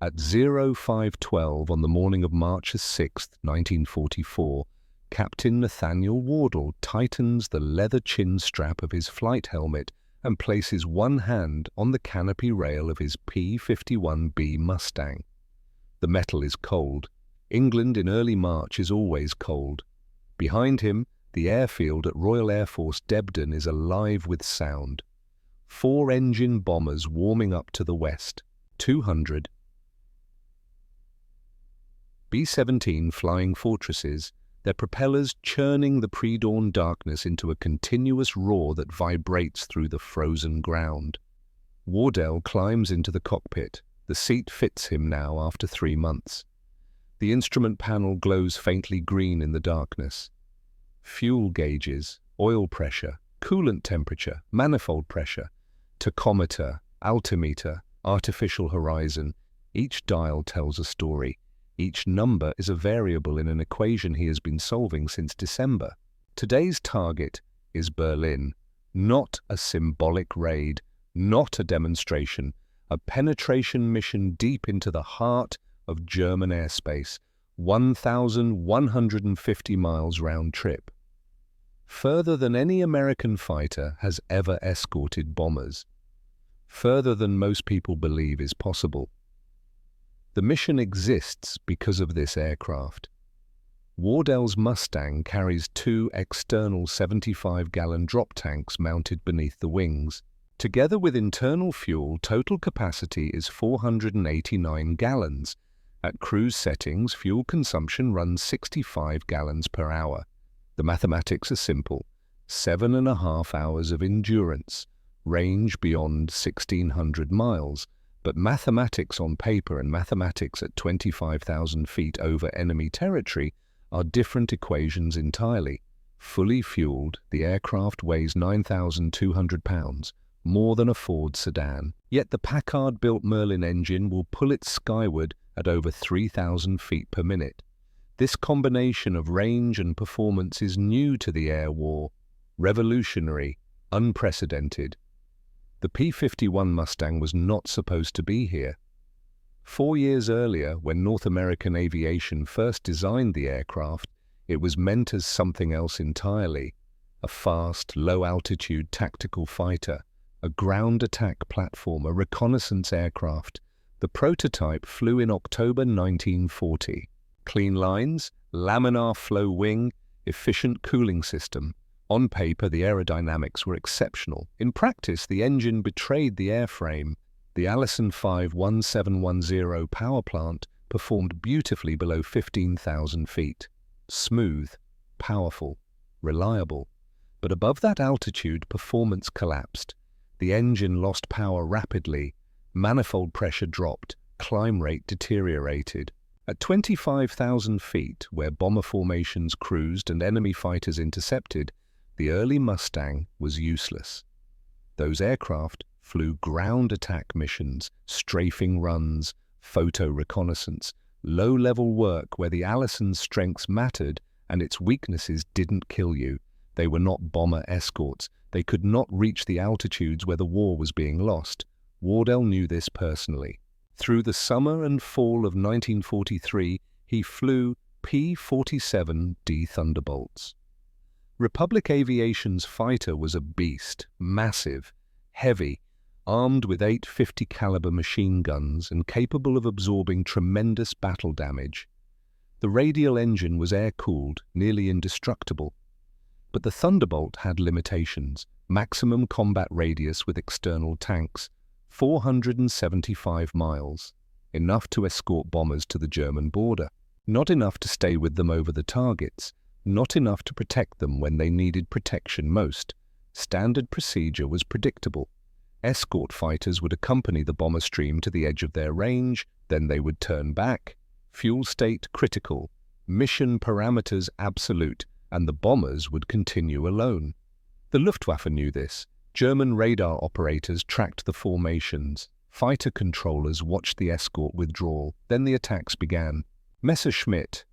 At 0512 on the morning of March 6, 1944, Captain Nathaniel Wardle tightens the leather chin strap of his flight helmet and places one hand on the canopy rail of his P-51B Mustang. The metal is cold. England in early March is always cold. Behind him, the airfield at Royal Air Force Debden is alive with sound. 4-engine bombers warming up to the west. 200 B-17 flying fortresses, their propellers churning the pre-dawn darkness into a continuous roar that vibrates through the frozen ground. Wardell climbs into the cockpit. The seat fits him now after 3 months. The instrument panel glows faintly green in the darkness. Fuel gauges, oil pressure, coolant temperature, manifold pressure, tachometer, altimeter, artificial horizon. Each dial tells a story. Each number is a variable in an equation he has been solving since December. Today's target is Berlin. Not a symbolic raid, not a demonstration, a penetration mission deep into the heart of German airspace, 1,150 miles round trip. Further than any American fighter has ever escorted bombers. Further than most people believe is possible. The mission exists because of this aircraft. Wardell's Mustang carries 2 external 75-gallon drop tanks mounted beneath the wings. Together with internal fuel, total capacity is 489 gallons. At cruise settings, fuel consumption runs 65 gallons per hour. The mathematics are simple. 7.5 hours of endurance, range beyond 1,600 miles. But mathematics on paper and mathematics at 25,000 feet over enemy territory are different equations entirely. Fully fueled, the aircraft weighs 9,200 pounds, more than a Ford sedan. Yet the Packard-built Merlin engine will pull it skyward at over 3,000 feet per minute. This combination of range and performance is new to the air war, revolutionary, unprecedented. The P-51 Mustang was not supposed to be here. 4 years earlier, when North American aviation first designed the aircraft, it was meant as something else entirely. A fast, low-altitude tactical fighter, a ground attack platform, a reconnaissance aircraft. The prototype flew in October 1940. Clean lines, laminar flow wing, efficient cooling system. On paper, the aerodynamics were exceptional. In practice, the engine betrayed the airframe. The Allison 5-1710 power plant performed beautifully below 15,000 feet. Smooth, powerful, reliable. But above that altitude, performance collapsed. The engine lost power rapidly. Manifold pressure dropped. Climb rate deteriorated. At 25,000 feet, where bomber formations cruised and enemy fighters intercepted, the early Mustang was useless. Those aircraft flew ground attack missions, strafing runs, photo reconnaissance, low-level work where the Allison's strengths mattered and its weaknesses didn't kill you. They were not bomber escorts. They could not reach the altitudes where the war was being lost. Wardell knew this personally. Through the summer and fall of 1943, he flew P-47D Thunderbolts. Republic Aviation's fighter was a beast, massive, heavy, armed with 850 caliber machine guns and capable of absorbing tremendous battle damage. The radial engine was air-cooled, nearly indestructible. But the Thunderbolt had limitations: maximum combat radius with external tanks, 475 miles, enough to escort bombers to the German border, not enough to stay with them over the targets, not enough to protect them when they needed protection most. Standard procedure was predictable. Escort fighters would accompany the bomber stream to the edge of their range, then they would turn back. Fuel state critical, mission parameters absolute, and the bombers would continue alone. The Luftwaffe knew this. German radar operators tracked the formations. Fighter controllers watched the escort withdrawal. Then the attacks began. Messerschmitt,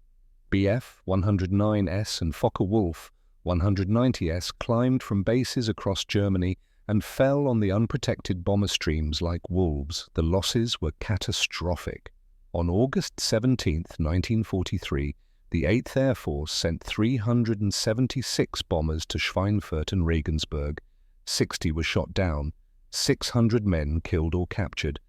Bf 109S and Focke-Wulf 190S climbed from bases across Germany and fell on the unprotected bomber streams like wolves. The losses were catastrophic. On August 17, 1943, the 8th Air Force sent 376 bombers to Schweinfurt and Regensburg. 60 were shot down, 600 men killed or captured.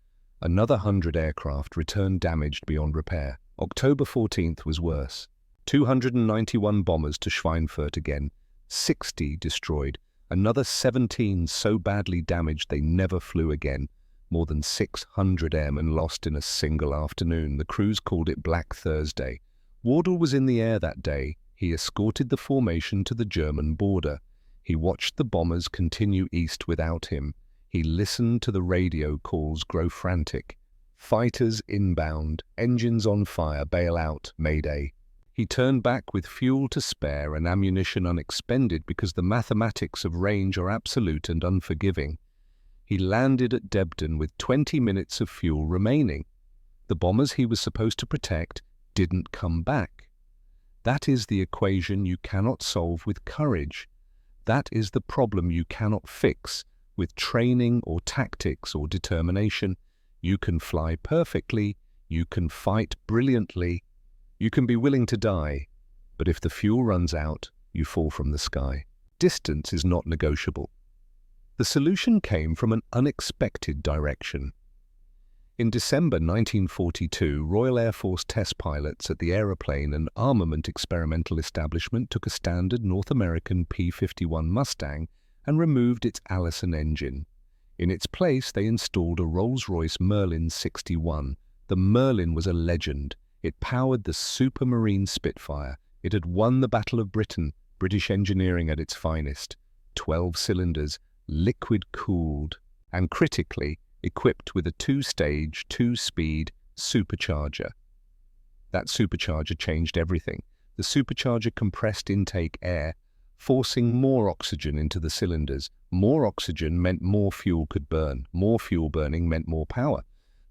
Another 100 aircraft returned damaged beyond repair. October 14th was worse. 291 bombers to Schweinfurt again, 60 destroyed. Another 17 so badly damaged they never flew again. More than 600 airmen lost in a single afternoon. The crews called it Black Thursday. Wardle was in the air that day. He escorted the formation to the German border. He watched the bombers continue east without him. He listened to the radio calls grow frantic. Fighters inbound, engines on fire, bail out, mayday. He turned back with fuel to spare and ammunition unexpended because the mathematics of range are absolute and unforgiving. He landed at Debden with 20 minutes of fuel remaining. The bombers he was supposed to protect didn't come back. That is the equation you cannot solve with courage. That is the problem you cannot fix with training or tactics or determination. You can fly perfectly, you can fight brilliantly, you can be willing to die, but if the fuel runs out, you fall from the sky. Distance is not negotiable. The solution came from an unexpected direction. In December 1942, Royal Air Force test pilots at the Aeroplane and Armament Experimental Establishment took a standard North American P-51 Mustang and removed its Allison engine. In its place, they installed a Rolls-Royce Merlin 61. The Merlin was a legend. It powered the Supermarine Spitfire. It had won the Battle of Britain, British engineering at its finest. 12 cylinders, liquid-cooled, and critically equipped with a 2-stage, 2-speed supercharger. That supercharger changed everything. The supercharger compressed intake air, forcing more oxygen into the cylinders. More oxygen meant more fuel could burn. More fuel burning meant more power.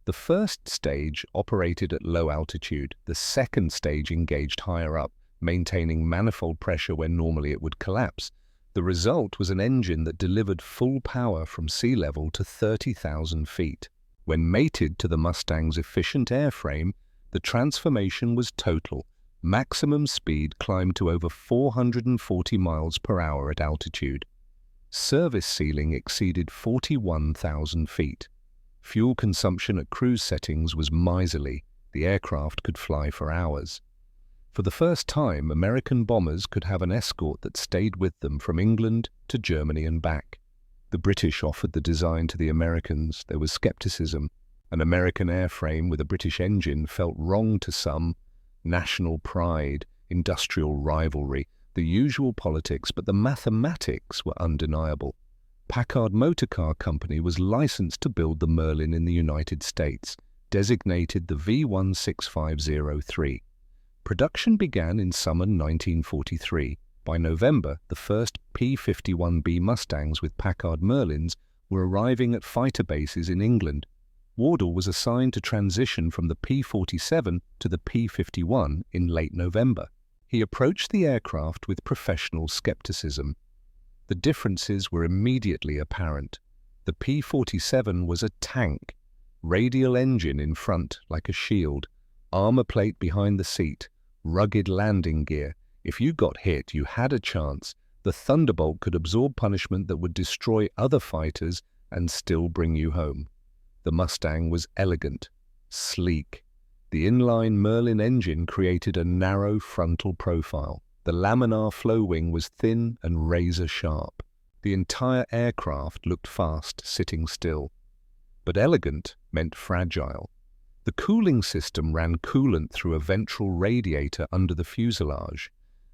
The first stage operated at low altitude. The second stage engaged higher up, maintaining manifold pressure when normally it would collapse. The result was an engine that delivered full power from sea level to 30,000 feet. When mated to the Mustang's efficient airframe, the transformation was total. Maximum speed climbed to over 440 miles per hour at altitude. Service ceiling exceeded 41,000 feet. Fuel consumption at cruise settings was miserly. The aircraft could fly for hours. For the first time, American bombers could have an escort that stayed with them from England to Germany and back. The British offered the design to the Americans. There was skepticism. An American airframe with a British engine felt wrong to some. National pride, industrial rivalry, the usual politics, but the mathematics were undeniable. Packard Motor Car Company was licensed to build the Merlin in the United States, designated the V16503. Production began in summer 1943. By November, the first P-51B Mustangs with Packard Merlins were arriving at fighter bases in England. Wardle was assigned to transition from the P-47 to the P-51 in late November. He approached the aircraft with professional skepticism. The differences were immediately apparent. The P-47 was a tank, radial engine in front like a shield, armor plate behind the seat, rugged landing gear. If you got hit, you had a chance. The Thunderbolt could absorb punishment that would destroy other fighters and still bring you home. The Mustang was elegant, sleek. The inline Merlin engine created a narrow frontal profile. The laminar flow wing was thin and razor-sharp. The entire aircraft looked fast, sitting still. But elegant meant fragile. The cooling system ran coolant through a ventral radiator under the fuselage.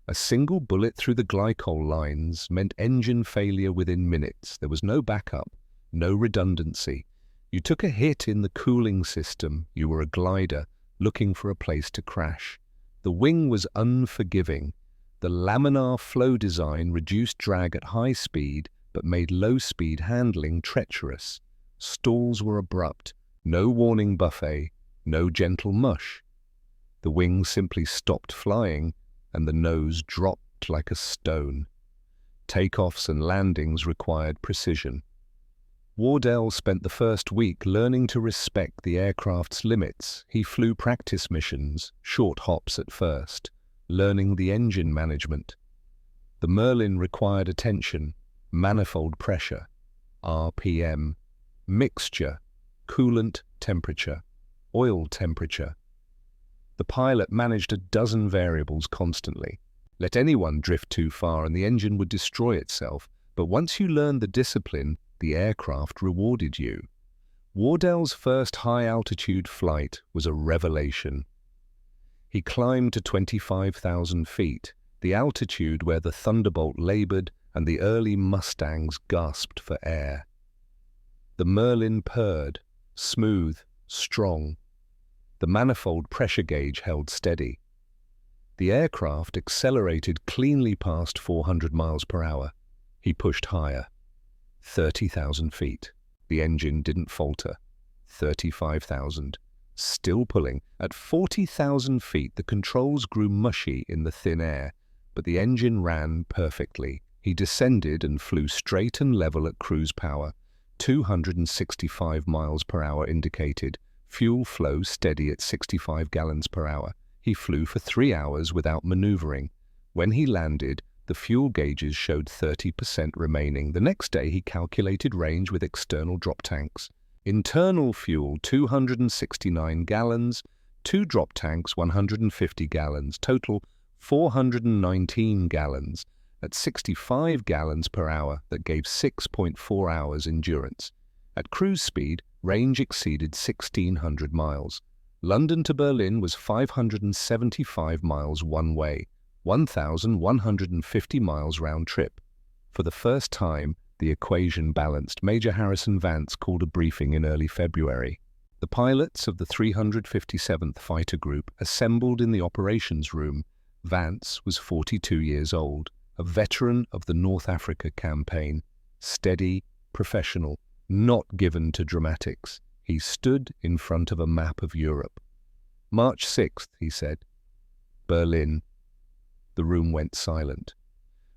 A single bullet through the glycol lines meant engine failure within minutes. There was no backup, no redundancy. You took a hit in the cooling system, you were a glider, looking for a place to crash. The wing was unforgiving. The laminar flow design reduced drag at high speed, but made low-speed handling treacherous. Stalls were abrupt, no warning buffet, no gentle mush. The wing simply stopped flying, and the nose dropped like a stone. Takeoffs and landings required precision. Wardell spent the first week learning to respect the aircraft's limits. He flew practice missions, short hops at first, learning the engine management. The Merlin required attention, manifold pressure, RPM, mixture, coolant temperature, oil temperature. The pilot managed a dozen variables constantly. Let anyone drift too far and the engine would destroy itself, but once you learned the discipline, the aircraft rewarded you. Wardell's first high-altitude flight was a revelation. He climbed to 25,000 feet, the altitude where the Thunderbolt labored and the early Mustangs gasped for air. The Merlin purred, smooth, strong. The manifold pressure gauge held steady. The aircraft accelerated cleanly past 400 miles per hour. He pushed higher. 30,000 feet. The engine didn't falter. 35,000. Still pulling. At 40,000 feet, the controls grew mushy in the thin air, but the engine ran perfectly. He descended and flew straight and level at cruise power. 265 miles per hour indicated. Fuel flow steady at 65 gallons per hour. He flew for 3 hours without maneuvering. When he landed, the fuel gauges showed 30% remaining. The next day, he calculated range with external drop tanks. Internal fuel, 269 gallons, 2 drop tanks, 150 gallons, total 419 gallons. At 65 gallons per hour, that gave 6.4 hours endurance. At cruise speed, range exceeded 1,600 miles. London to Berlin was 575 miles one way, 1,150 miles round trip. For the first time, the equation balanced. Major Harrison Vance called a briefing in early February. The pilots of the 357th Fighter Group assembled in the operations room. Vance was 42 years old, a veteran of the North Africa campaign, steady, professional, not given to dramatics. He stood in front of a map of Europe. March 6th, he said. Berlin. The room went silent.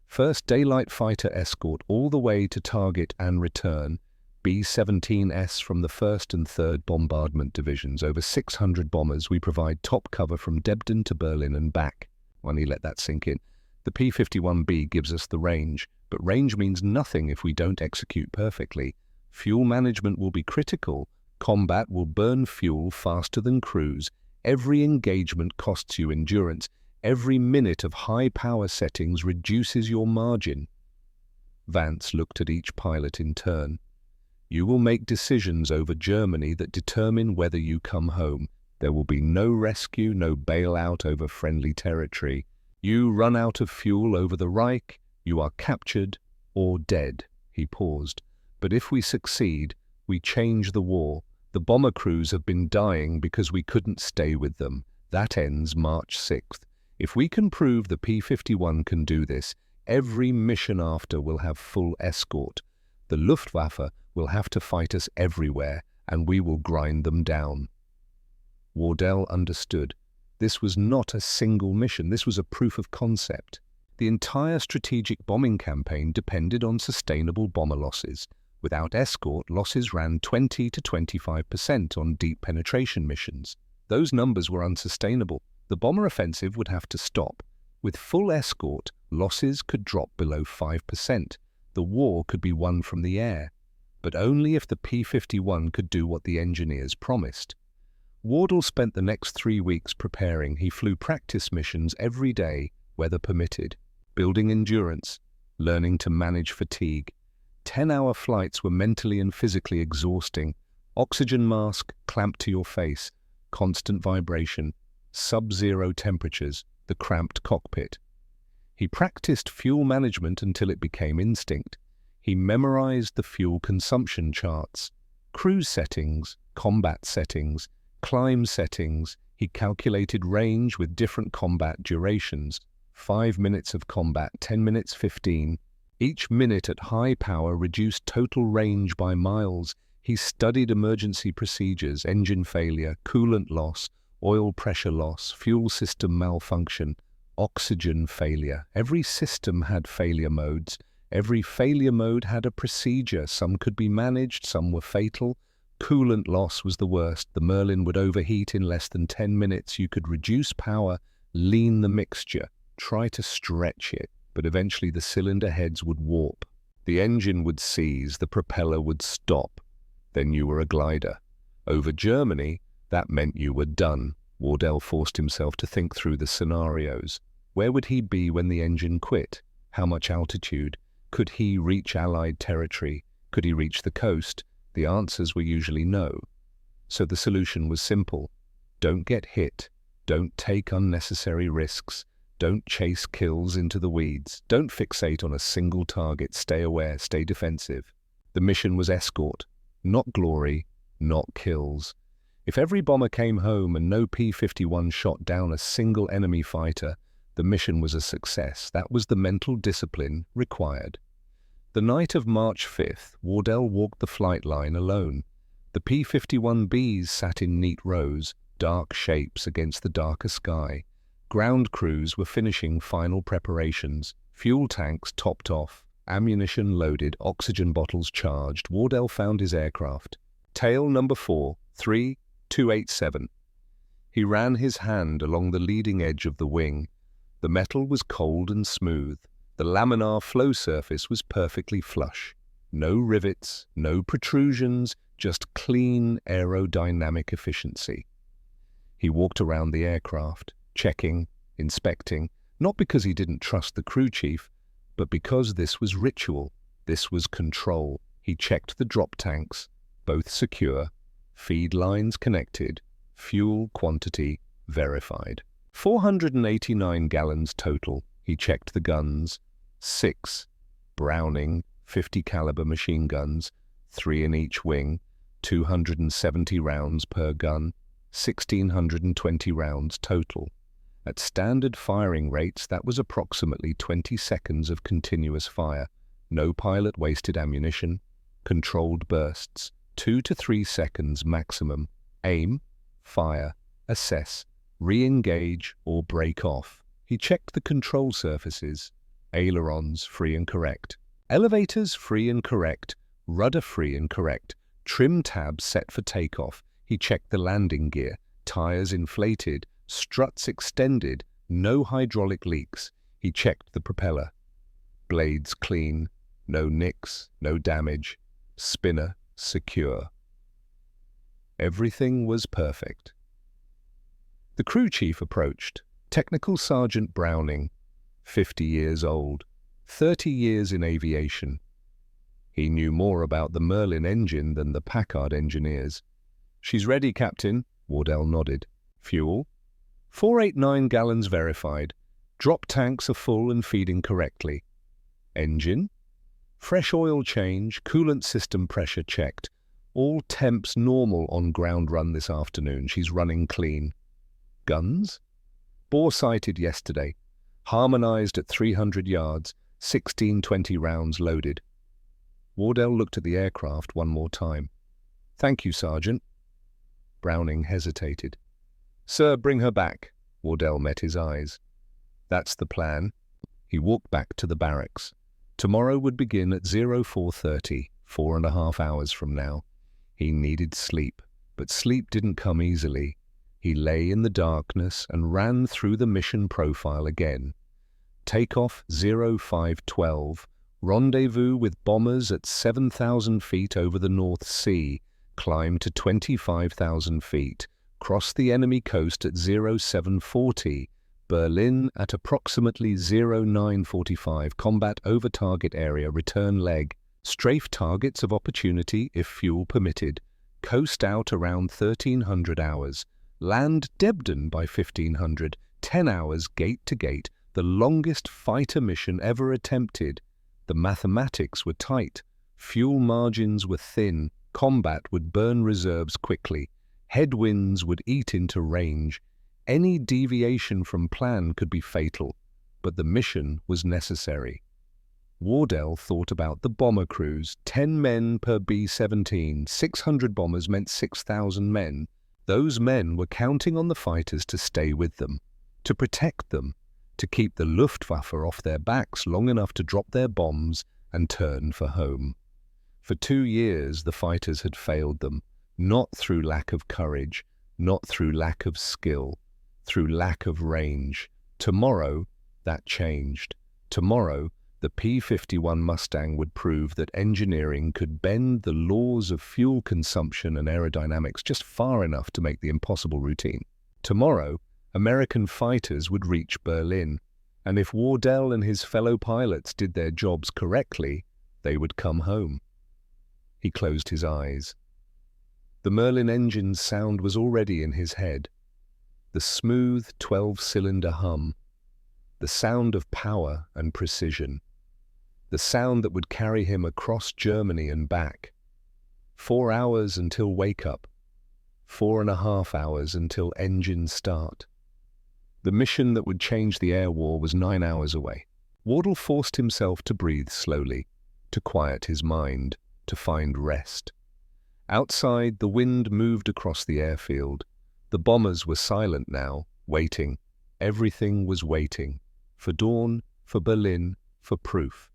First daylight fighter escort all the way to target and return. B-17S from the 1st and 3rd Bombardment Divisions. Over 600 bombers. We provide top cover from Debden to Berlin and back. When he let that sink in. The P-51B gives us the range, but range means nothing if we don't execute perfectly. Fuel management will be critical. Combat will burn fuel faster than cruise. Every engagement costs you endurance. Every minute of high power settings reduces your margin. Vance looked at each pilot in turn. You will make decisions over Germany that determine whether you come home. There will be no rescue, no bailout over friendly territory. You run out of fuel over the Reich, you are captured or dead. He paused. But if we succeed, we change the war. The bomber crews have been dying because we couldn't stay with them. That ends March 6th. If we can prove the P-51 can do this, every mission after will have full escort. The Luftwaffe will have to fight us everywhere, and we will grind them down. Wardell understood. This was not a single mission. This was a proof of concept. The entire strategic bombing campaign depended on sustainable bomber losses. Without escort, losses ran 20 to 25% on deep penetration missions. Those numbers were unsustainable. The bomber offensive would have to stop. With full escort, losses could drop below 5%. The war could be won from the air, but only if the P-51 could do what the engineers promised. Wardell spent the next 3 weeks preparing. He flew practice missions every day, weather permitted, building endurance, learning to manage fatigue. 10-hour flights were mentally and physically exhausting. Oxygen mask clamped to your face, constant vibration, sub-zero temperatures, the cramped cockpit. He practiced fuel management until it became instinct. He memorized the fuel consumption charts, cruise settings, combat settings, climb settings. He calculated range with different combat durations. 5 minutes of combat, 10 minutes, 15. Each minute at high power reduced total range by miles. He studied emergency procedures, engine failure, coolant loss, oil pressure loss, fuel system malfunction, oxygen failure. Every system had failure modes. Every failure mode had a procedure. Some could be managed, some were fatal. Coolant loss was the worst. The Merlin would overheat in less than 10 minutes. You could reduce power, lean the mixture, try to stretch it, but eventually the cylinder heads would warp. The engine would seize, the propeller would stop. Then you were a glider. Over Germany, that meant you were done. Wardell forced himself to think through the scenarios. Where would he be when the engine quit? How much altitude? Could he reach Allied territory? Could he reach the coast? The answers were usually no. So the solution was simple. Don't get hit. Don't take unnecessary risks. Don't chase kills into the weeds. Don't fixate on a single target. Stay aware, stay defensive. The mission was escort, not glory, not kills. If every bomber came home and no P-51 shot down a single enemy fighter, the mission was a success. That was the mental discipline required. The night of March 5th, Wardell walked the flight line alone. The P-51Bs sat in neat rows, dark shapes against the darker sky. Ground crews were finishing final preparations. Fuel tanks topped off, ammunition loaded, oxygen bottles charged. Wardell found his aircraft. Tail number 4, 3287. He ran his hand along the leading edge of the wing. The metal was cold and smooth. The laminar flow surface was perfectly flush. No rivets, no protrusions, just clean aerodynamic efficiency. He walked around the aircraft, checking, inspecting, not because he didn't trust the crew chief, but because this was ritual, this was control. He checked the drop tanks, both secure, feed lines connected, fuel quantity verified. 489 gallons total. He checked the guns, 6 Browning 50 caliber machine guns, 3 in each wing, 270 rounds per gun, 1,620 rounds total. At standard firing rates, that was approximately 20 seconds of continuous fire. No pilot wasted ammunition. Controlled bursts, 2 to 3 seconds maximum. Aim, fire, assess, re-engage or break off. He checked the control surfaces. Ailerons free and correct. Elevators free and correct. Rudder free and correct. Trim tabs set for takeoff. He checked the landing gear. Tires inflated. Struts extended. No hydraulic leaks. He checked the propeller. Blades clean. No nicks. No damage. Spinner secure. Everything was perfect. The crew chief approached. Technical Sergeant Browning, 50 years old, 30 years in aviation. He knew more about the Merlin engine than the Packard engineers. "She's ready, Captain," Wardell nodded. "Fuel? 489 gallons verified. Drop tanks are full and feeding correctly. Engine? Fresh oil change, coolant system pressure checked. All temps normal on ground run this afternoon. She's running clean. Guns? Bore sighted yesterday. Harmonized at 300 yards, 1620 rounds loaded." Wardell looked at the aircraft one more time. "Thank you, Sergeant." Browning hesitated. "Sir, bring her back." Wardell met his eyes. "That's the plan." He walked back to the barracks. Tomorrow would begin at 04:30, 4.5 hours from now. He needed sleep, but sleep didn't come easily. He lay in the darkness and ran through the mission profile again. Takeoff 0512, rendezvous with bombers at 7,000 feet over the North Sea, climb to 25,000 feet, cross the enemy coast at 0740, Berlin at approximately 0945, combat over target area, return leg, strafe targets of opportunity if fuel permitted, coast out around 1300 hours, land Debden by 1500, 10 hours gate to gate, the longest fighter mission ever attempted. The mathematics were tight, fuel margins were thin, combat would burn reserves quickly, headwinds would eat into range. Any deviation from plan could be fatal, but the mission was necessary. Wardell thought about the bomber crews, 10 men per B-17, 600 bombers meant 6,000 men. Those men were counting on the fighters to stay with them, to protect them, to keep the Luftwaffe off their backs long enough to drop their bombs and turned for home. For 2 years, the fighters had failed them, not through lack of courage, not through lack of skill, through lack of range. Tomorrow, that changed. Tomorrow, the P-51 Mustang would prove that engineering could bend the laws of fuel consumption and aerodynamics just far enough to make the impossible routine. Tomorrow, American fighters would reach Berlin, and if Wardell and his fellow pilots did their jobs correctly, they would come home. He closed his eyes. The Merlin engine's sound was already in his head. The smooth 12-cylinder hum. The sound of power and precision. The sound that would carry him across Germany and back. 4 hours until wake-up. 4.5 hours until engine start. The mission that would change the air war was 9 hours away. Wardell forced himself to breathe slowly, to quiet his mind, to find rest. Outside, the wind moved across the airfield. The bombers were silent now, waiting. Everything was waiting. For dawn, for Berlin, for proof.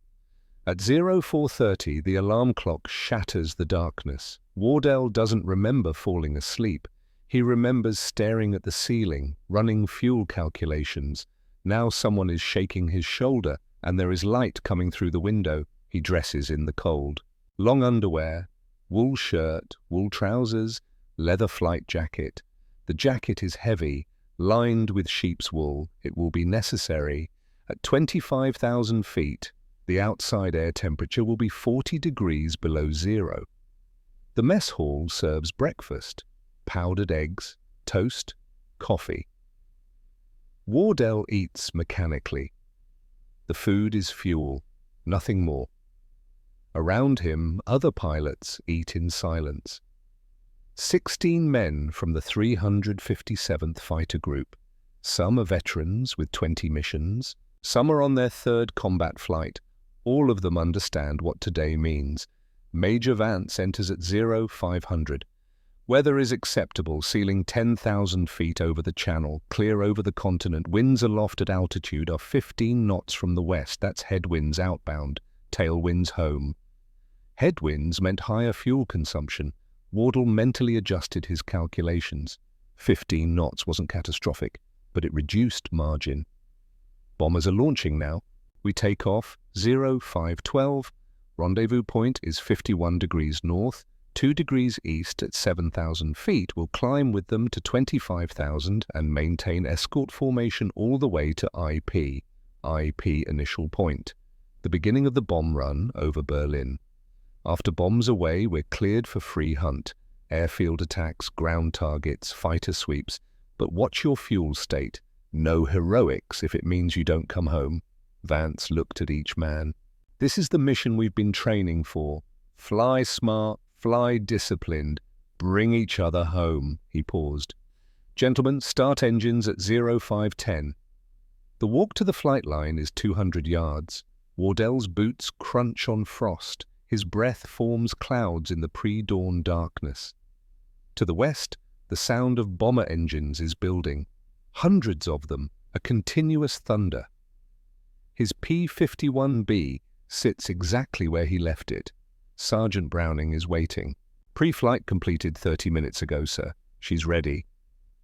At 0430, the alarm clock shatters the darkness. Wardell doesn't remember falling asleep. He remembers staring at the ceiling, running fuel calculations. Now someone is shaking his shoulder, and there is light coming through the window. He dresses in the cold. Long underwear, wool shirt, wool trousers, leather flight jacket. The jacket is heavy, lined with sheep's wool. It will be necessary. At 25,000 feet, the outside air temperature will be 40 degrees below zero. The mess hall serves breakfast, powdered eggs, toast, coffee. Wardell eats mechanically. The food is fuel, nothing more. Around him, other pilots eat in silence. 16 men from the 357th Fighter Group. Some are veterans with 20 missions. Some are on their 3rd combat flight. All of them understand what today means. Major Vance enters at 0500. Weather is acceptable, ceiling 10,000 feet over the channel, clear over the continent. Winds aloft at altitude are 15 knots from the west. That's headwinds outbound, tailwinds home. Headwinds meant higher fuel consumption. Wardell mentally adjusted his calculations. 15 knots wasn't catastrophic, but it reduced margin. Bombers are launching now. We take off 0512. Rendezvous point is 51 degrees north, 2 degrees east at 7,000 feet. We'll climb with them to 25,000 and maintain escort formation all the way to IP initial point, the beginning of the bomb run over Berlin. After bombs away, we're cleared for free hunt, airfield attacks, ground targets, fighter sweeps. But watch your fuel state. No heroics if it means you don't come home. Vance looked at each man. This is the mission we've been training for. Fly smart, fly disciplined, bring each other home. He paused. Gentlemen, start engines at 0510. The walk to the flight line is 200 yards. Wardell's boots crunch on frost. His breath forms clouds in the pre-dawn darkness. To the west, the sound of bomber engines is building. Hundreds of them, a continuous thunder. His P-51B sits exactly where he left it. Sergeant Browning is waiting. Pre-flight completed 30 minutes ago, sir. She's ready.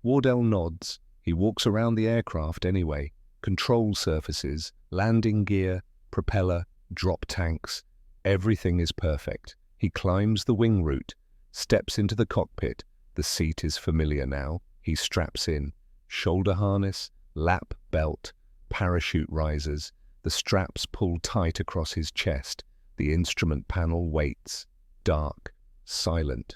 Wardell nods. He walks around the aircraft anyway. Control surfaces, landing gear, propeller, drop tanks. Everything is perfect. He climbs the wing route, steps into the cockpit. The seat is familiar now. He straps in. Shoulder harness, lap belt, parachute risers. The straps pull tight across his chest. The instrument panel waits. Dark, silent.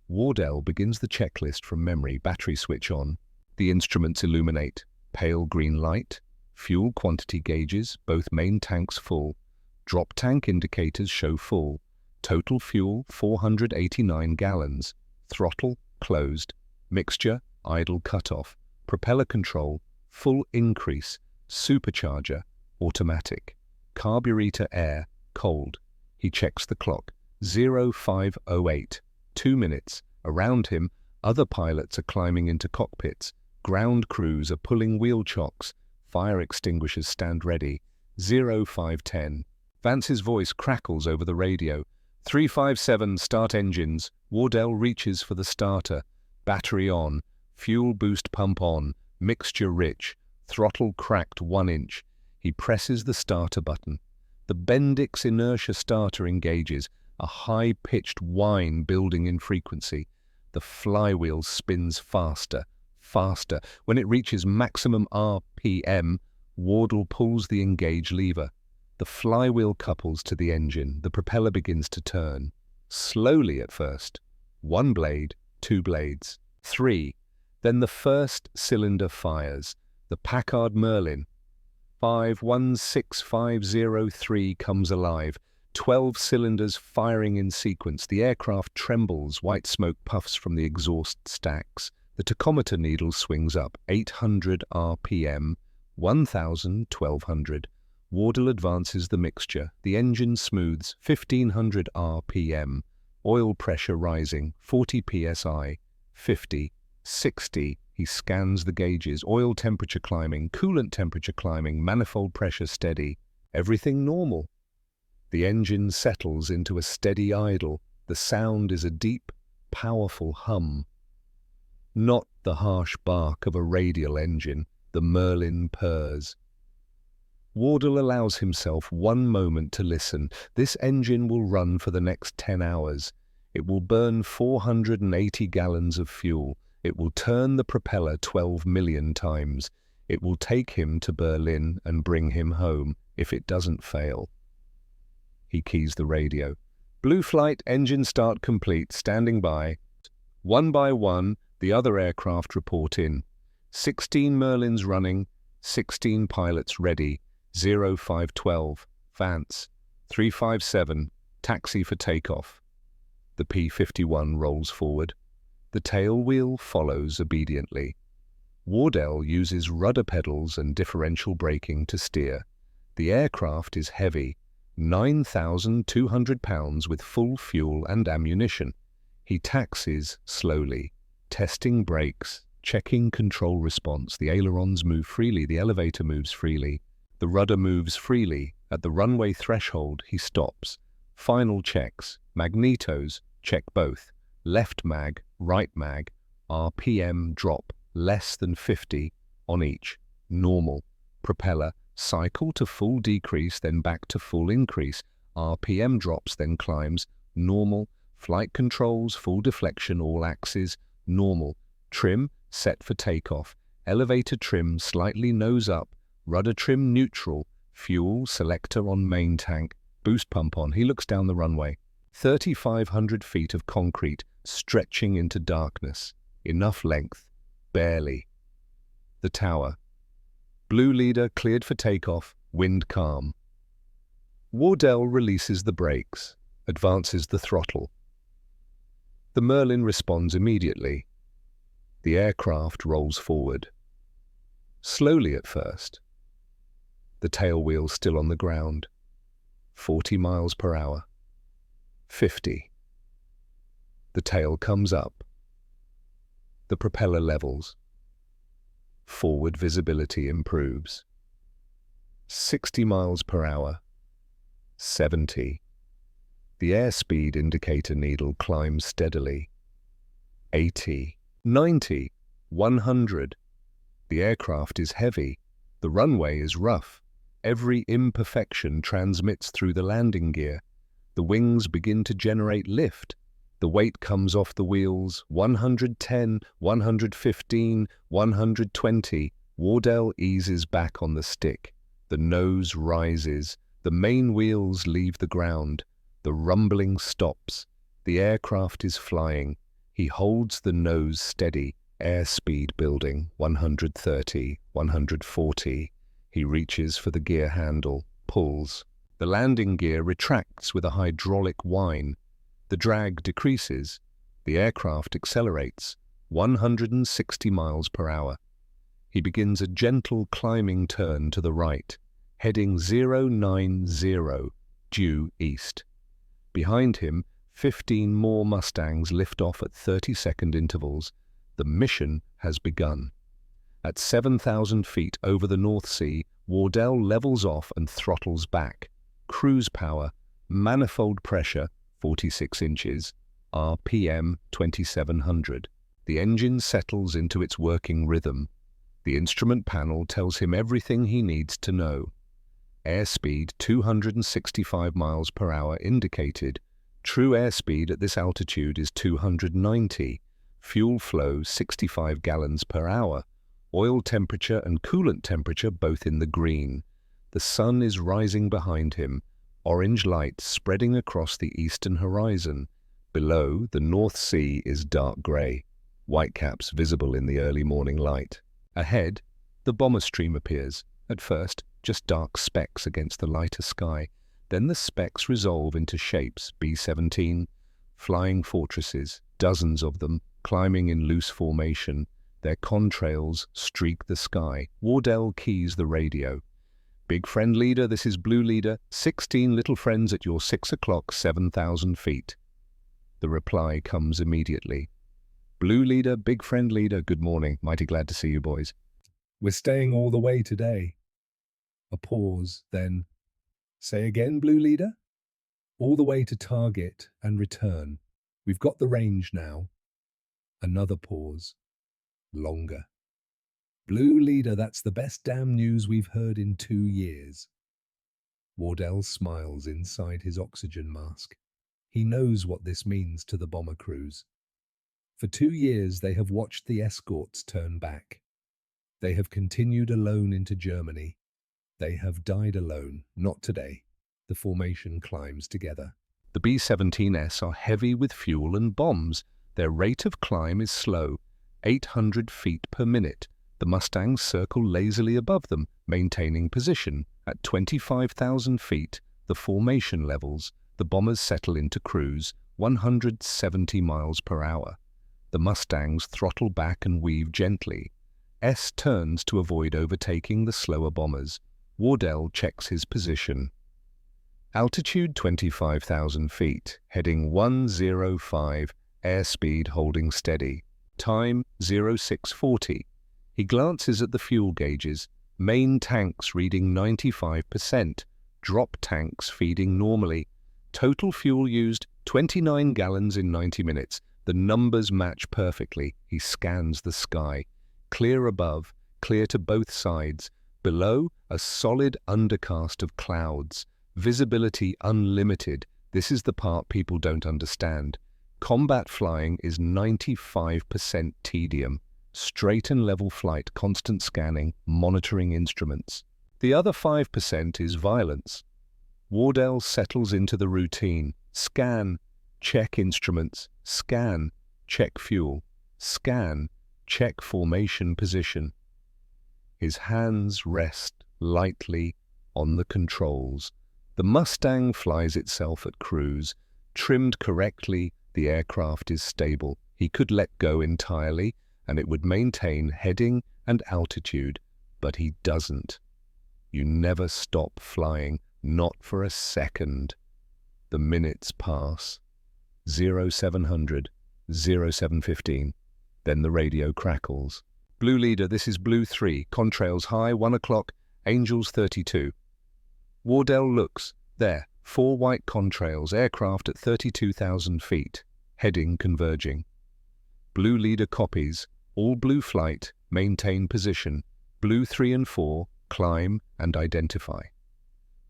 Wardell begins the checklist from memory. Battery switch on. The instruments illuminate. Pale green light. Fuel quantity gauges, both main tanks full. Drop tank indicators show full. Total fuel, 489 gallons. Throttle, closed. Mixture, idle cutoff. Propeller control, full increase. Supercharger, automatic. Carburetor air, cold. He checks the clock. 0508. 2 minutes. Around him, other pilots are climbing into cockpits. Ground crews are pulling wheel chocks. Fire extinguishers stand ready. 0510. Vance's voice crackles over the radio. 357, start engines. Wardell reaches for the starter. Battery on. Fuel boost pump on. Mixture rich. Throttle cracked 1 inch. He presses the starter button. The Bendix inertia starter engages, a high-pitched whine building in frequency. The flywheel spins faster, faster. When it reaches maximum RPM, Wardell pulls the engage lever. The flywheel couples to the engine. The propeller begins to turn. Slowly at first. 1 blade, 2 blades, 3. Then the first cylinder fires. The Packard Merlin 516503 comes alive. 12 cylinders firing in sequence. The aircraft trembles. White smoke puffs from the exhaust stacks. The tachometer needle swings up. 800 RPM, 1000, 1200. Wardell advances the mixture. The engine smooths. 1500 RPM. Oil pressure rising. 40 psi. 50, 60. He scans the gauges. Oil temperature climbing. Coolant temperature climbing. Manifold pressure steady. Everything normal. The engine settles into a steady idle. The sound is a deep, powerful hum. Not the harsh bark of a radial engine. The Merlin purrs. Wardell allows himself 1 moment to listen. This engine will run for the next 10 hours. It will burn 480 gallons of fuel. It will turn the propeller 12 million times. It will take him to Berlin and bring him home if it doesn't fail. He keys the radio. Blue flight, engine start complete, standing by. 1 by 1, the other aircraft report in. 16 Merlins running, 16 pilots ready. 0512, Vance. 357, taxi for takeoff. The P-51 rolls forward. The tail wheel follows obediently. Wardell uses rudder pedals and differential braking to steer. The aircraft is heavy, 9,200 pounds with full fuel and ammunition. He taxis slowly, testing brakes, checking control response. The ailerons move freely, the elevator moves freely. The rudder moves freely. At the runway threshold, he stops. Final checks. Magnetos, check both. Left mag, right mag. RPM drop, less than 50 on each. Normal. Propeller, cycle to full decrease, then back to full increase. RPM drops, then climbs. Normal. Flight controls, full deflection, all axes. Normal. Trim, set for takeoff. Elevator trim, slightly nose up. Rudder trim neutral, fuel selector on main tank, boost pump on. He looks down the runway. 3,500 feet of concrete stretching into darkness. Enough length, barely. The tower. Blue leader cleared for takeoff, wind calm. Wardell releases the brakes, advances the throttle. The Merlin responds immediately. The aircraft rolls forward. Slowly at first. The tail wheel still on the ground. 40 miles per hour. 50. The tail comes up. The propeller levels. Forward visibility improves. 60 miles per hour. 70. The airspeed indicator needle climbs steadily. 80. 90. 100. The aircraft is heavy. The runway is rough. Every imperfection transmits through the landing gear. The wings begin to generate lift. The weight comes off the wheels. 110, 115, 120. Wardell eases back on the stick. The nose rises. The main wheels leave the ground. The rumbling stops. The aircraft is flying. He holds the nose steady. Airspeed building. 130, 140. He reaches for the gear handle, pulls. The landing gear retracts with a hydraulic whine. The drag decreases. The aircraft accelerates, 160 miles per hour. He begins a gentle climbing turn to the right, heading 090, due east. Behind him, 15 more Mustangs lift off at 30-second intervals. The mission has begun. At 7,000 feet over the North Sea, Wardell levels off and throttles back. cruise power, manifold pressure, 46 inches, RPM 2700. The engine settles into its working rhythm. The instrument panel tells him everything he needs to know. Airspeed 265 miles per hour indicated. True airspeed at this altitude is 290. Fuel flow 65 gallons per hour. Oil temperature and coolant temperature both in the green. The sun is rising behind him, orange light spreading across the eastern horizon. Below, the North Sea is dark grey, whitecaps visible in the early morning light. Ahead, the bomber stream appears. At first, just dark specks against the lighter sky. Then the specks resolve into shapes, B-17, flying fortresses, dozens of them, climbing in loose formation. Their contrails streak the sky. Wardell keys the radio. "Big friend leader, this is Blue Leader. 16 little friends at your 6 o'clock, 7,000 feet. The reply comes immediately. "Blue Leader, Big Friend Leader, good morning. Mighty glad to see you boys. We're staying all the way today." A pause, then, "Say again, Blue Leader?" "All the way to target and return. We've got the range now." Another pause. Longer. "Blue Leader, that's the best damn news we've heard in 2 years. Wardell smiles inside his oxygen mask. He knows what this means to the bomber crews. For 2 years they have watched the escorts turn back. They have continued alone into Germany. They have died alone, not today. The formation climbs together. The B-17S are heavy with fuel and bombs. Their rate of climb is slow, 800 feet per minute. The Mustangs circle lazily above them, maintaining position. At 25,000 feet, the formation levels. The bombers settle into cruise, 170 miles per hour. The Mustangs throttle back and weave gently. S turns to avoid overtaking the slower bombers. Wardell checks his position. Altitude 25,000 feet, heading 105, airspeed holding steady. Time 0640. He glances at the fuel gauges. Main tanks reading 95%. Drop tanks feeding normally. Total fuel used 29 gallons in 90 minutes. The numbers match perfectly. He scans the sky. Clear above, clear to both sides. Below, a solid undercast of clouds. Visibility unlimited. This is the part people don't understand. Combat flying is 95% tedium. Straight and level flight, constant scanning, monitoring instruments. The other 5% is violence. Wardell settles into the routine. Scan, check instruments, scan, check fuel, scan, check formation position. His hands rest lightly on the controls. The Mustang flies itself at cruise. Trimmed correctly, the aircraft is stable. He could let go entirely, and it would maintain heading and altitude, but he doesn't. You never stop flying, not for a second. The minutes pass. 0700, 0715. Then the radio crackles. "Blue Leader, this is Blue 3, contrails high, 1 o'clock, Angels 32. Wardell looks. There, 4 white contrails, aircraft at 32,000 feet, heading converging. Blue Leader copies. All blue flight, maintain position. Blue 3 and 4, climb and identify.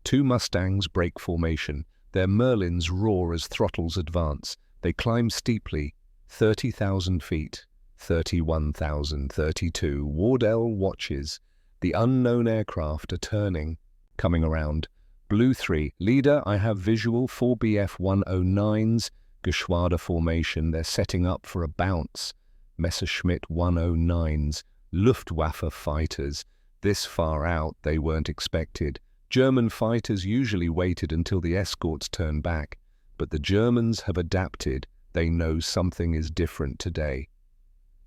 2 Mustangs break formation. Their Merlins roar as throttles advance. They climb steeply, 30,000 feet, 31,000, 32. Wardell watches. The unknown aircraft are turning, coming around. Blue 3, Leader, I have visual 4 BF-109s, Geschwader formation. They're setting up for a bounce. Messerschmitt 109s, Luftwaffe fighters. This far out, they weren't expected. German fighters usually waited until the escorts turn back, but the Germans have adapted. They know something is different today.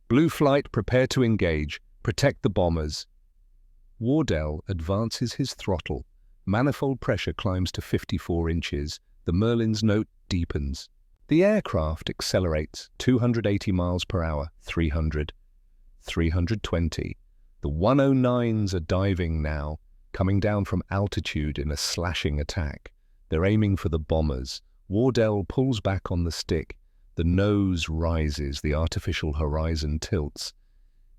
Blue flight, prepare to engage. Protect the bombers. Wardell advances his throttle. Manifold pressure climbs to 54 inches. The Merlin's note deepens. The aircraft accelerates 280 miles per hour, 300, 320. The 109s are diving now, coming down from altitude in a slashing attack. They're aiming for the bombers. Wardell pulls back on the stick. The nose rises, the artificial horizon tilts.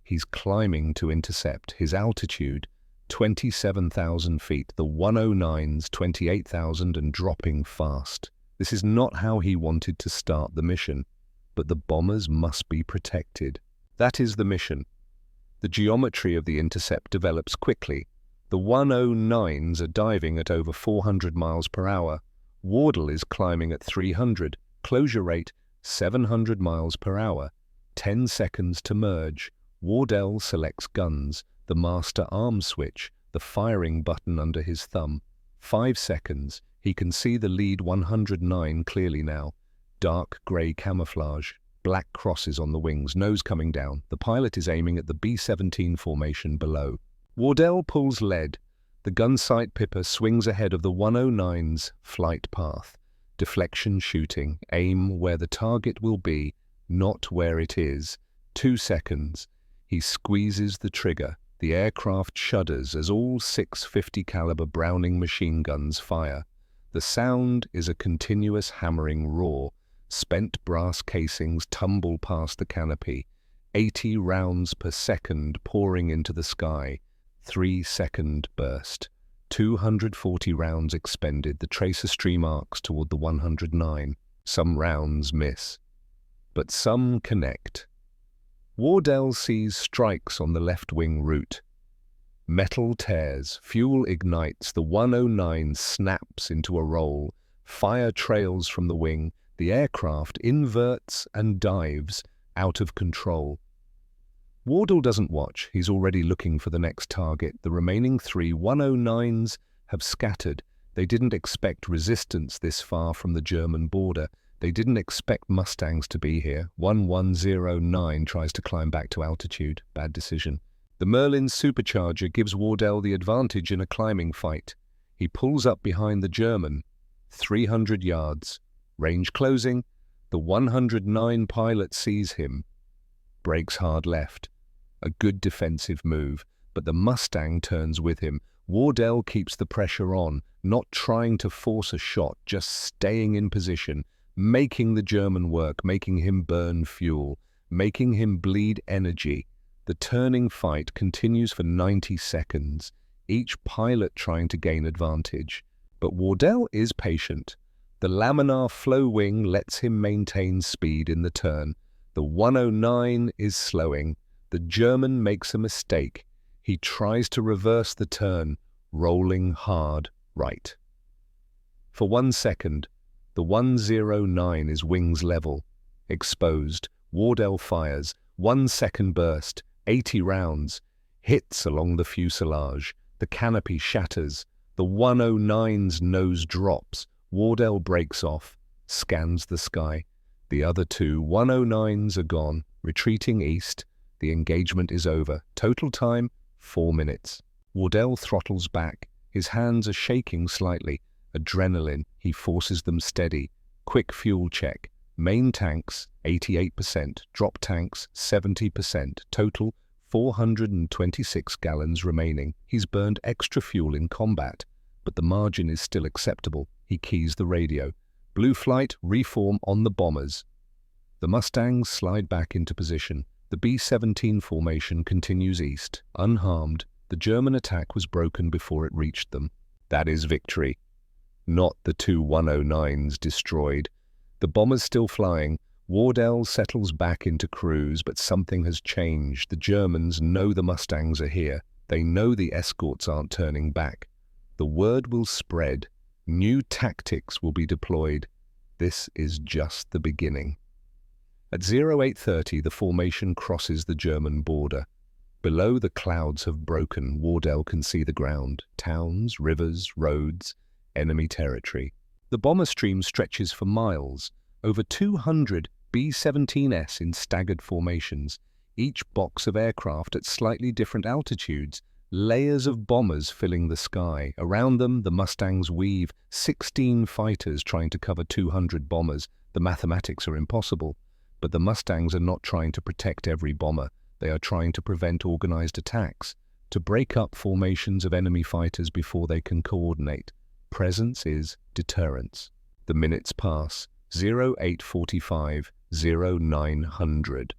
He's climbing to intercept. His altitude, 27,000 feet. The 109's 28,000 and dropping fast. This is not how he wanted to start the mission, but the bombers must be protected. That is the mission. The geometry of the intercept develops quickly. The 109's are diving at over 400 miles per hour. Wardell is climbing at 300. Closure rate, 700 miles per hour. 10 seconds to merge. Wardell selects guns, the master arm switch, the firing button under his thumb. 5 seconds. He can see the lead 109 clearly now. Dark grey camouflage. Black crosses on the wings, nose coming down. The pilot is aiming at the B-17 formation below. Wardell pulls lead. The gun sight pipper swings ahead of the 109's flight path. Deflection shooting. Aim where the target will be, not where it is. 2 seconds. He squeezes the trigger. The aircraft shudders as all 650 caliber Browning machine guns fire. The sound is a continuous hammering roar. Spent brass casings tumble past the canopy. 80 rounds per second pouring into the sky. 3-second burst. 240 rounds expended. The tracer stream arcs toward the 109. Some rounds miss, but some connect. Wardell sees strikes on the left-wing route. Metal tears, fuel ignites, the 109 snaps into a roll, fire trails from the wing, the aircraft inverts and dives, out of control. Wardell doesn't watch, he's already looking for the next target. The remaining 3 109's have scattered. They didn't expect resistance this far from the German border. They didn't expect Mustangs to be here. 1109 tries to climb back to altitude. Bad decision. The Merlin supercharger gives Wardell the advantage in a climbing fight. He pulls up behind the German. 300 yards. Range closing. The 109 pilot sees him. Brakes hard left. A good defensive move, but the Mustang turns with him. Wardell keeps the pressure on, not trying to force a shot, just staying in position, making the German work, making him burn fuel, making him bleed energy. The turning fight continues for 90 seconds, each pilot trying to gain advantage. But Wardell is patient. The laminar flow wing lets him maintain speed in the turn. The 109 is slowing. The German makes a mistake. He tries to reverse the turn, rolling hard right. For 1 second, the 109 is wings level. Exposed, Wardell fires. 1 second burst, 80 rounds. Hits along the fuselage. The canopy shatters. The 109's nose drops. Wardell breaks off, scans the sky. The other 2 109's are gone, retreating east. The engagement is over. Total time, 4 minutes. Wardell throttles back. His hands are shaking slightly. Adrenaline, he forces them steady. Quick fuel check. Main tanks, 88%. Drop tanks, 70%. Total, 426 gallons remaining. He's burned extra fuel in combat, but the margin is still acceptable. He keys the radio. Blue flight, reform on the bombers. The Mustangs slide back into position. The B-17 formation continues east. Unharmed, the German attack was broken before it reached them. That is victory. Not the 2 109's destroyed. The bombers still flying. Wardell settles back into cruise, but something has changed. The Germans know the Mustangs are here. They know the escorts aren't turning back. The word will spread. New tactics will be deployed. This is just the beginning. At 0830, the formation crosses the German border. Below, the clouds have broken. Wardell can see the ground. Towns, rivers, roads, enemy territory. The bomber stream stretches for miles. Over 200 B-17S in staggered formations. Each box of aircraft at slightly different altitudes. Layers of bombers filling the sky. Around them, the Mustangs weave. 16 fighters trying to cover 200 bombers. The mathematics are impossible. But the Mustangs are not trying to protect every bomber. They are trying to prevent organized attacks, to break up formations of enemy fighters before they can coordinate. presence is deterrence. The minutes pass. 0845, 0900.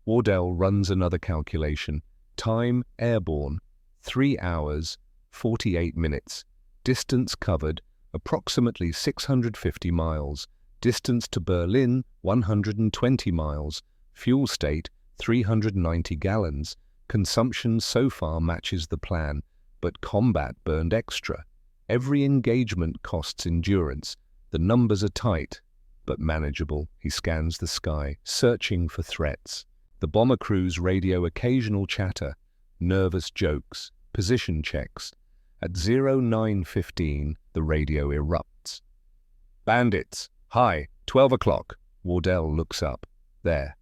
Wardell runs another calculation. Time airborne, 3 hours, 48 minutes. Distance covered, approximately 650 miles. Distance to Berlin, 120 miles. Fuel state, 390 gallons. Consumption so far matches the plan, but combat burned extra. Every engagement costs endurance. The numbers are tight, but manageable. He scans the sky, searching for threats. The bomber crew's radio occasional chatter, nervous jokes, position checks. At 0915, the radio erupts. Bandits! Hi, 12 o'clock. Wardell looks up. There.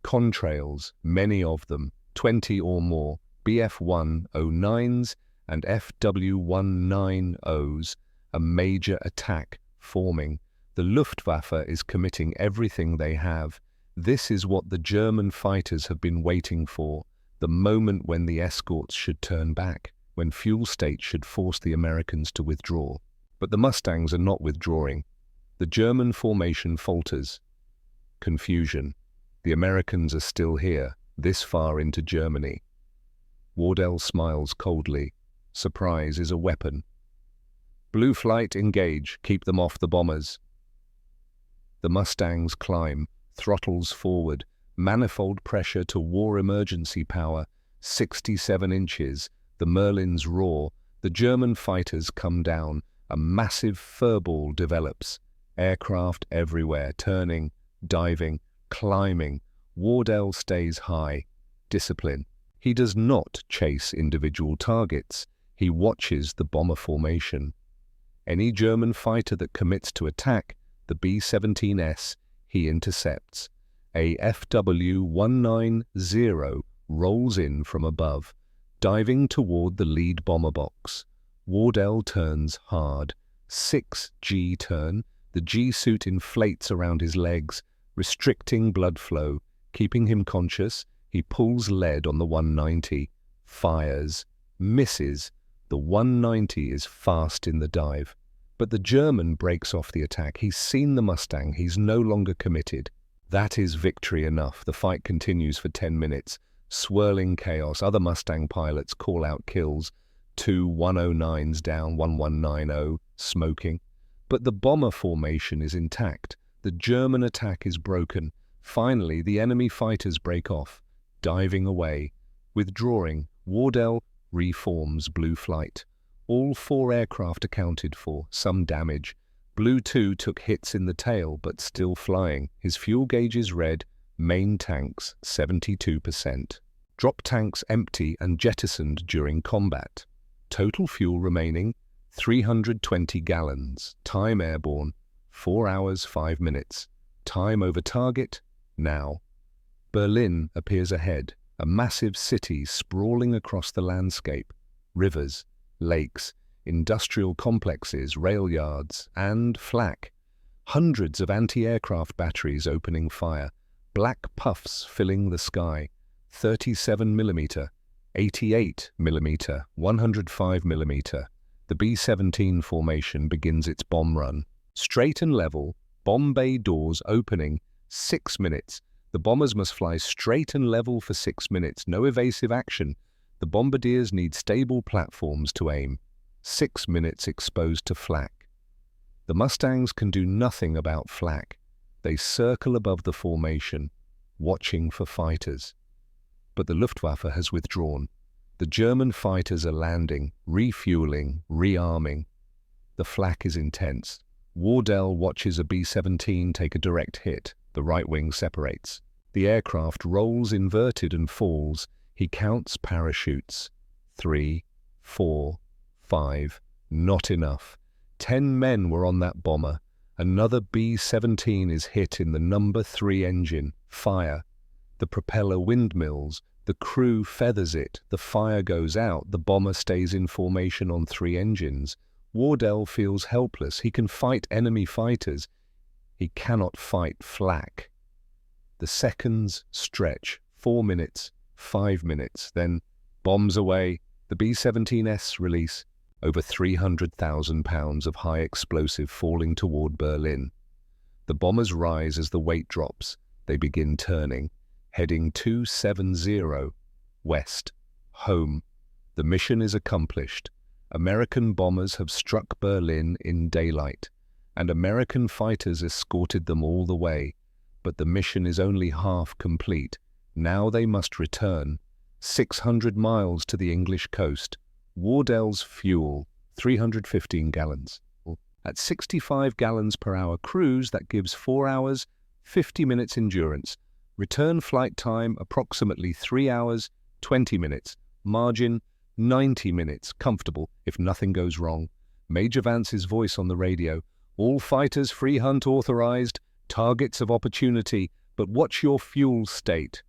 Contrails, many of them, 20 or more, BF-109s and FW-190s, a major attack forming. The Luftwaffe is committing everything they have. This is what the German fighters have been waiting for, the moment when the escorts should turn back, when fuel state should force the Americans to withdraw. But the Mustangs are not withdrawing. The German formation falters. Confusion. The Americans are still here, this far into Germany. Wardell smiles coldly. Surprise is a weapon. Blue flight, engage. Keep them off the bombers. The Mustangs climb, throttles forward, manifold pressure to war emergency power, 67 inches. The Merlins roar. The German fighters come down. A massive furball develops. Aircraft everywhere, turning, diving, climbing. Wardell stays high. Discipline. He does not chase individual targets. He watches the bomber formation. Any German fighter that commits to attack the B-17S, he intercepts. A FW-190 rolls in from above, diving toward the lead bomber box. Wardell turns hard. 6G turn. The G-suit inflates around his legs, restricting blood flow, keeping him conscious. He pulls lead on the 190, fires, misses. The 190 is fast in the dive. But the German breaks off the attack. He's seen the Mustang. He's no longer committed. That is victory enough. The fight continues for 10 minutes. Swirling chaos. Other Mustang pilots call out kills. 2 109s down, 1190, smoking. But the bomber formation is intact. The German attack is broken. Finally, the enemy fighters break off, diving away. Withdrawing, Wardell reforms Blue flight. All 4 aircraft accounted for, some damage. Blue 2 took hits in the tail, but still flying. His fuel gauge is red, main tanks 72%. Drop tanks empty and jettisoned during combat. Total fuel remaining 320 gallons. Time airborne 4 hours 5 minutes. Time over target now. Berlin appears ahead, a massive city sprawling across the landscape. Rivers, lakes, industrial complexes, rail yards, and flak. Hundreds of anti-aircraft batteries opening fire. Black puffs filling the sky. 37mm, 88mm, 105mm. The B-17 formation begins its bomb run. Straight and level, bomb bay doors opening, 6 minutes. The bombers must fly straight and level for 6 minutes. No evasive action. The bombardiers need stable platforms to aim. 6 minutes exposed to flak. The Mustangs can do nothing about flak. They circle above the formation, watching for fighters. But the Luftwaffe has withdrawn. The German fighters are landing, refueling, rearming. The flak is intense. Wardell watches a B-17 take a direct hit. The right wing separates. The aircraft rolls inverted and falls. He counts parachutes. 3, 4, 5. Not enough. 10 men were on that bomber. Another B-17 is hit in the number 3 engine. Fire. The propeller windmills. The crew feathers it. The fire goes out. The bomber stays in formation on 3 engines. Wardell feels helpless. He can fight enemy fighters. He cannot fight flak. The seconds stretch. 4 minutes, 5 minutes, then bombs away. The B-17S release. over 300,000 pounds of high explosive falling toward Berlin. The bombers rise as the weight drops. They begin turning, heading 270 west, home. The mission is accomplished. American bombers have struck Berlin in daylight, and American fighters escorted them all the way. But the mission is only half complete. Now they must return 600 miles to the English coast. Wardell's fuel, 315 gallons. At 65 gallons per hour cruise, that gives 4 hours, 50 minutes endurance. Return flight time, approximately 3 hours, 20 minutes. Margin, 90 minutes. Comfortable if nothing goes wrong. Major Vance's voice on the radio. All fighters free hunt authorized. Targets of opportunity, but watch your fuel state.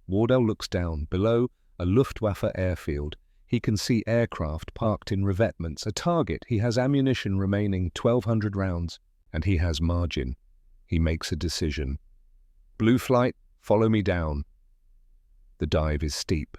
Wardell looks down. Below, a Luftwaffe airfield. He can see aircraft parked in revetments. A target. He has ammunition remaining, 1,200 rounds. And he has margin. He makes a decision. Blue flight, follow me down. The dive is steep.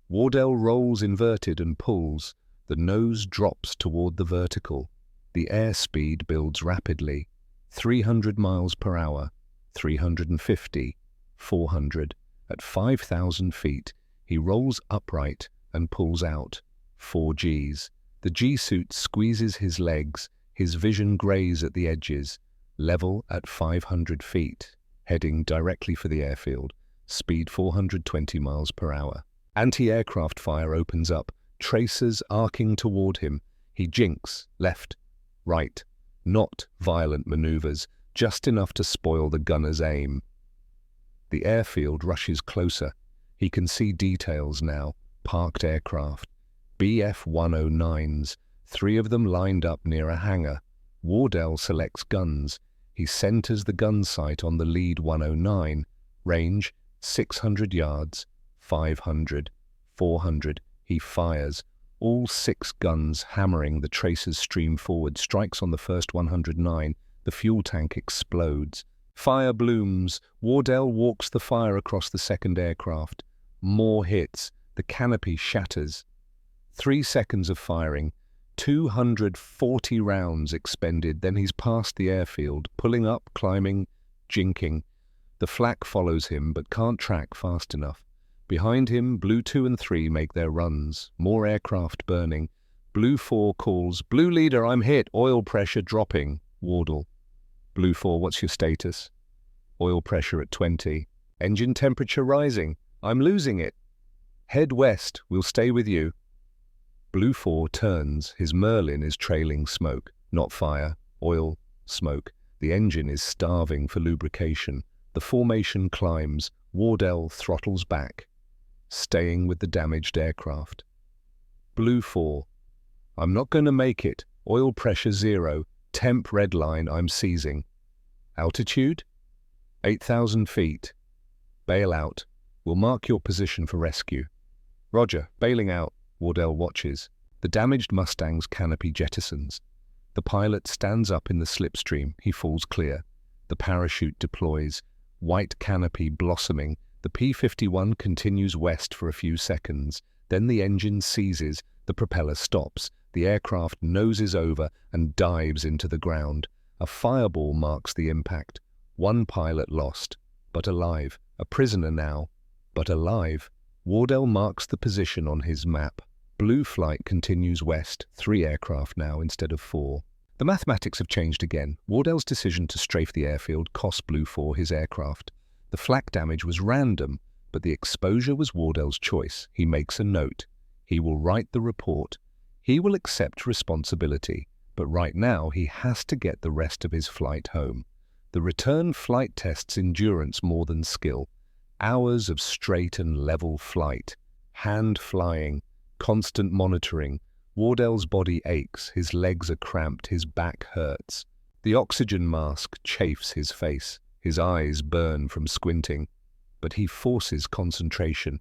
Wardell rolls inverted and pulls. The nose drops toward the vertical. The airspeed builds rapidly. 300 miles per hour, 350, 400. At 5,000 feet, he rolls upright and pulls out. 4 Gs. The G-suit squeezes his legs. His vision grays at the edges. Level at 500 feet. Heading directly for the airfield. Speed 420 miles per hour. Anti-aircraft fire opens up. Tracers arcing toward him. He jinks. Left. Right. Not violent maneuvers, just enough to spoil the gunner's aim. The airfield rushes closer. He can see details now. Parked aircraft. Bf-109s, 3 of them lined up near a hangar. Wardell selects guns. He centers the gun sight on the lead 109. Range, 600 yards, 500, 400. He fires. All 6 guns hammering. The tracers stream forward. Strikes on the first 109. The fuel tank explodes. Fire blooms. Wardell walks the fire across the second aircraft. More hits. The canopy shatters. 3 seconds of firing. 240 rounds expended. Then he's past the airfield, pulling up, climbing, jinking. The flak follows him, but can't track fast enough. Behind him, Blue 2 and 3 make their runs. More aircraft burning. Blue 4 calls, "Blue leader, I'm hit. Oil pressure dropping." Wardell. Blue 4, what's your status? Oil pressure at 20. Engine temperature rising. I'm losing it. Head west. We'll stay with you. Blue 4 turns. His Merlin is trailing smoke. Not fire. Oil. Smoke. The engine is starving for lubrication. The formation climbs. Wardell throttles back, staying with the damaged aircraft. Blue 4. I'm not going to make it. Oil pressure 0. Temp red line, I'm seizing. Altitude? 8,000 feet. Bail out. We'll mark your position for rescue. Roger, bailing out. Wardell watches. The damaged Mustang's canopy jettisons. The pilot stands up in the slipstream. He falls clear. The parachute deploys. White canopy blossoming. The P-51 continues west for a few seconds. Then the engine seizes. The propeller stops. The aircraft noses over and dives into the ground. A fireball marks the impact. 1 pilot lost, but alive. A prisoner now, but alive. Wardell marks the position on his map. Blue flight continues west. 3 aircraft now instead of 4. The mathematics have changed again. Wardell's decision to strafe the airfield cost Blue 4 his aircraft. The flak damage was random, but the exposure was Wardell's choice. He makes a note. He will write the report. He will accept responsibility, but right now he has to get the rest of his flight home. The return flight tests endurance more than skill. Hours of straight and level flight. Hand flying. Constant monitoring. Wardell's body aches. His legs are cramped. His back hurts. The oxygen mask chafes his face. His eyes burn from squinting. But he forces concentration.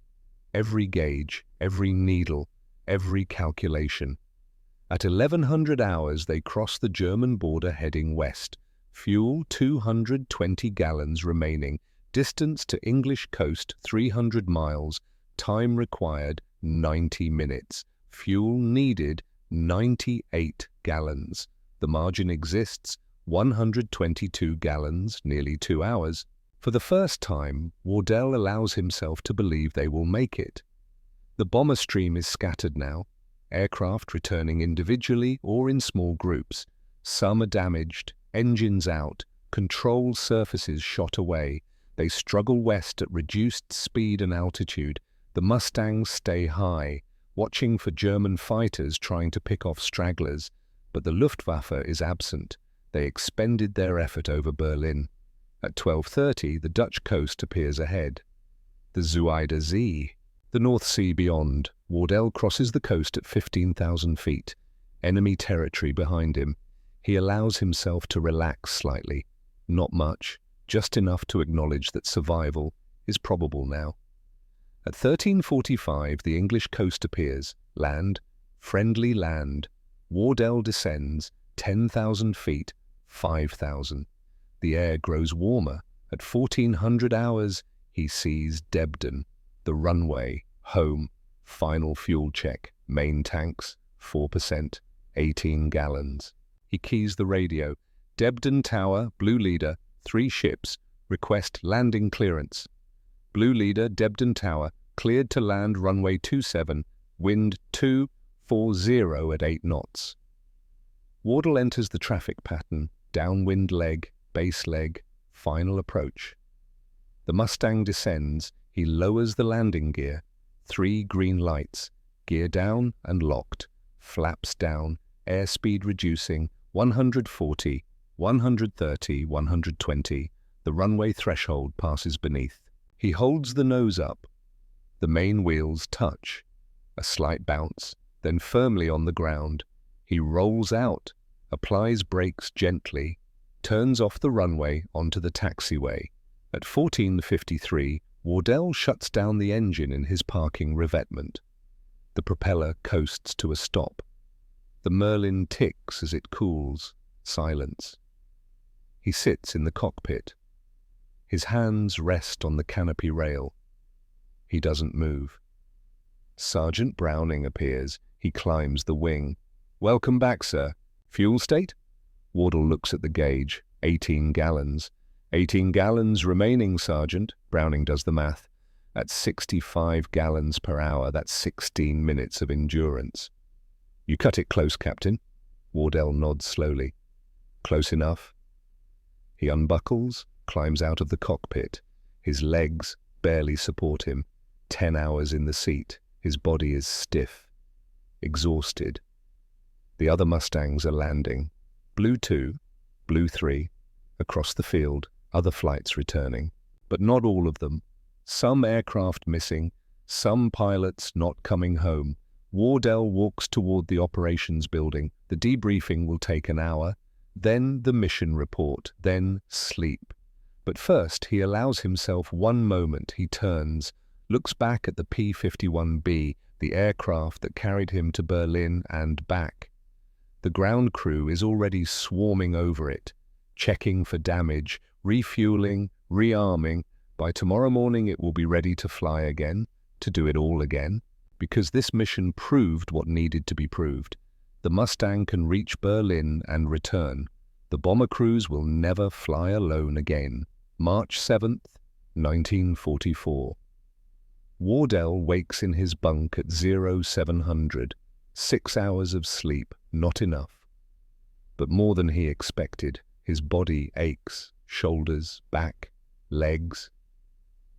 Every gauge, every needle, every calculation. At 1100 hours, they cross the German border heading west. Fuel 220 gallons remaining. Distance to English coast 300 miles. Time required 90 minutes. Fuel needed 98 gallons. The margin exists, 122 gallons, nearly 2 hours. For the first time, Wardell allows himself to believe they will make it. The bomber stream is scattered now, aircraft returning individually or in small groups. Some are damaged, engines out, control surfaces shot away. They struggle west at reduced speed and altitude. The Mustangs stay high, watching for German fighters trying to pick off stragglers, but the Luftwaffe is absent. They expended their effort over Berlin. At 12:30, the Dutch coast appears ahead. The Zuider Zee, the North Sea beyond. Wardell crosses the coast at 15,000 feet. Enemy territory behind him. He allows himself to relax slightly. Not much, just enough to acknowledge that survival is probable now. At 13:45, the English coast appears. Land, friendly land. Wardell descends, 10,000 feet, 5,000. The air grows warmer. At 1400 hours, he sees Debden, the runway, home, final fuel check, main tanks, 4%, 18 gallons. He keys the radio. Debden Tower, Blue Leader, 3 ships, request landing clearance. Blue Leader, Debden Tower, cleared to land runway 27, wind 240 at 8 knots. Wardell enters the traffic pattern, downwind leg, base leg, final approach. The Mustang descends, he lowers the landing gear, 3 green lights, gear down and locked, flaps down, airspeed reducing, 140, 130, 120, the runway threshold passes beneath. He holds the nose up. The main wheels touch. A slight bounce, then firmly on the ground. He rolls out, applies brakes gently, turns off the runway onto the taxiway. At 14:53, Wardell shuts down the engine in his parking revetment. The propeller coasts to a stop. The Merlin ticks as it cools. Silence. He sits in the cockpit. His hands rest on the canopy rail. He doesn't move. Sergeant Browning appears. He climbs the wing. "Welcome back, sir. Fuel state?" Wardell looks at the gauge. 18 gallons. 18 gallons remaining, Sergeant. Browning does the math. At 65 gallons per hour, that's 16 minutes of endurance. "You cut it close, Captain." Wardell nods slowly. "Close enough." He unbuckles, climbs out of the cockpit. His legs barely support him. 10 hours in the seat. His body is stiff, exhausted. The other Mustangs are landing. Blue 2, Blue 3, across the field, other flights returning. But not all of them. Some aircraft missing, some pilots not coming home. Wardell walks toward the operations building. The debriefing will take an hour, then the mission report, then sleep. But first, he allows himself one moment. He turns, looks back at the P-51B, the aircraft that carried him to Berlin and back. The ground crew is already swarming over it, checking for damage, refueling, rearming. By tomorrow morning it will be ready to fly again, to do it all again, because this mission proved what needed to be proved. The Mustang can reach Berlin and return. The bomber crews will never fly alone again. March 7th, 1944. Wardell wakes in his bunk at 0700. 6 hours of sleep, not enough. But more than he expected. His body aches, shoulders, back, legs.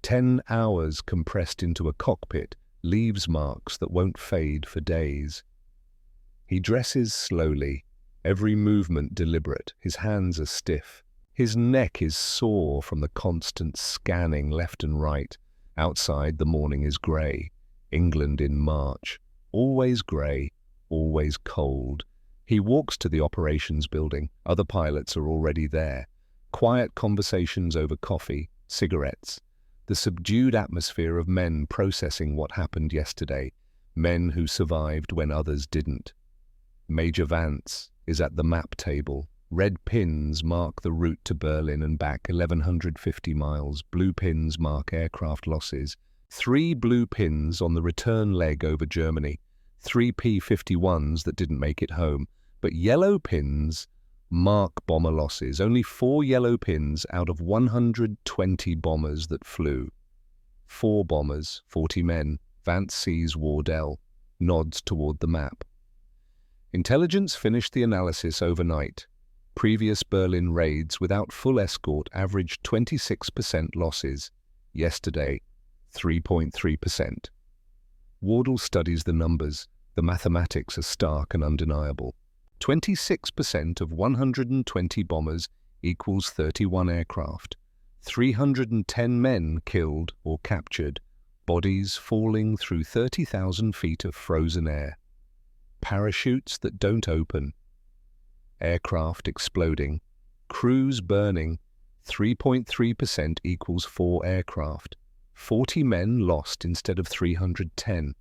10 hours compressed into a cockpit leaves marks that won't fade for days. He dresses slowly, every movement deliberate. His hands are stiff. His neck is sore from the constant scanning left and right. Outside, the morning is grey. England in March. Always grey, always cold. He walks to the operations building. Other pilots are already there. Quiet conversations over coffee, cigarettes. The subdued atmosphere of men processing what happened yesterday. Men who survived when others didn't. Major Vance is at the map table. Red pins mark the route to Berlin and back, 1,150 miles. Blue pins mark aircraft losses. 3 blue pins on the return leg over Germany. 3 P-51s that didn't make it home, but yellow pins mark bomber losses. Only 4 yellow pins out of 120 bombers that flew. 4 bombers, 40 men. Vance sees Wardell, nods toward the map. Intelligence finished the analysis overnight. Previous Berlin raids without full escort averaged 26% losses. Yesterday, 3.3%. Wardell studies the numbers. The mathematics are stark and undeniable. 26% of 120 bombers equals 31 aircraft. 310 men killed or captured. Bodies falling through 30,000 feet of frozen air. Parachutes that don't open. Aircraft exploding. Crews burning. 3.3% equals 4 aircraft. 40 men lost instead of 310.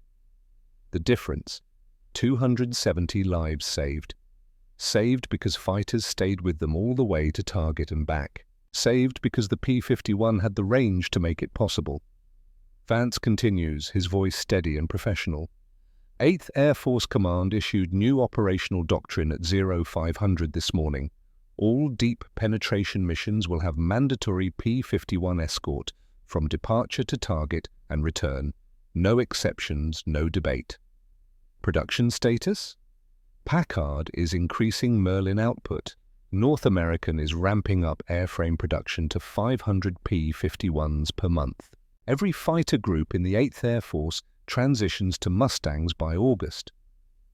The difference, 270 lives saved. Saved because fighters stayed with them all the way to target and back. Saved because the P-51 had the range to make it possible. Vance continues, his voice steady and professional. 8th Air Force Command issued new operational doctrine at 0500 this morning. All deep penetration missions will have mandatory P-51 escort from departure to target and return. No exceptions, no debate. Production status? Packard is increasing Merlin output. North American is ramping up airframe production to 500 P-51s per month. Every fighter group in the 8th Air Force transitions to Mustangs by August.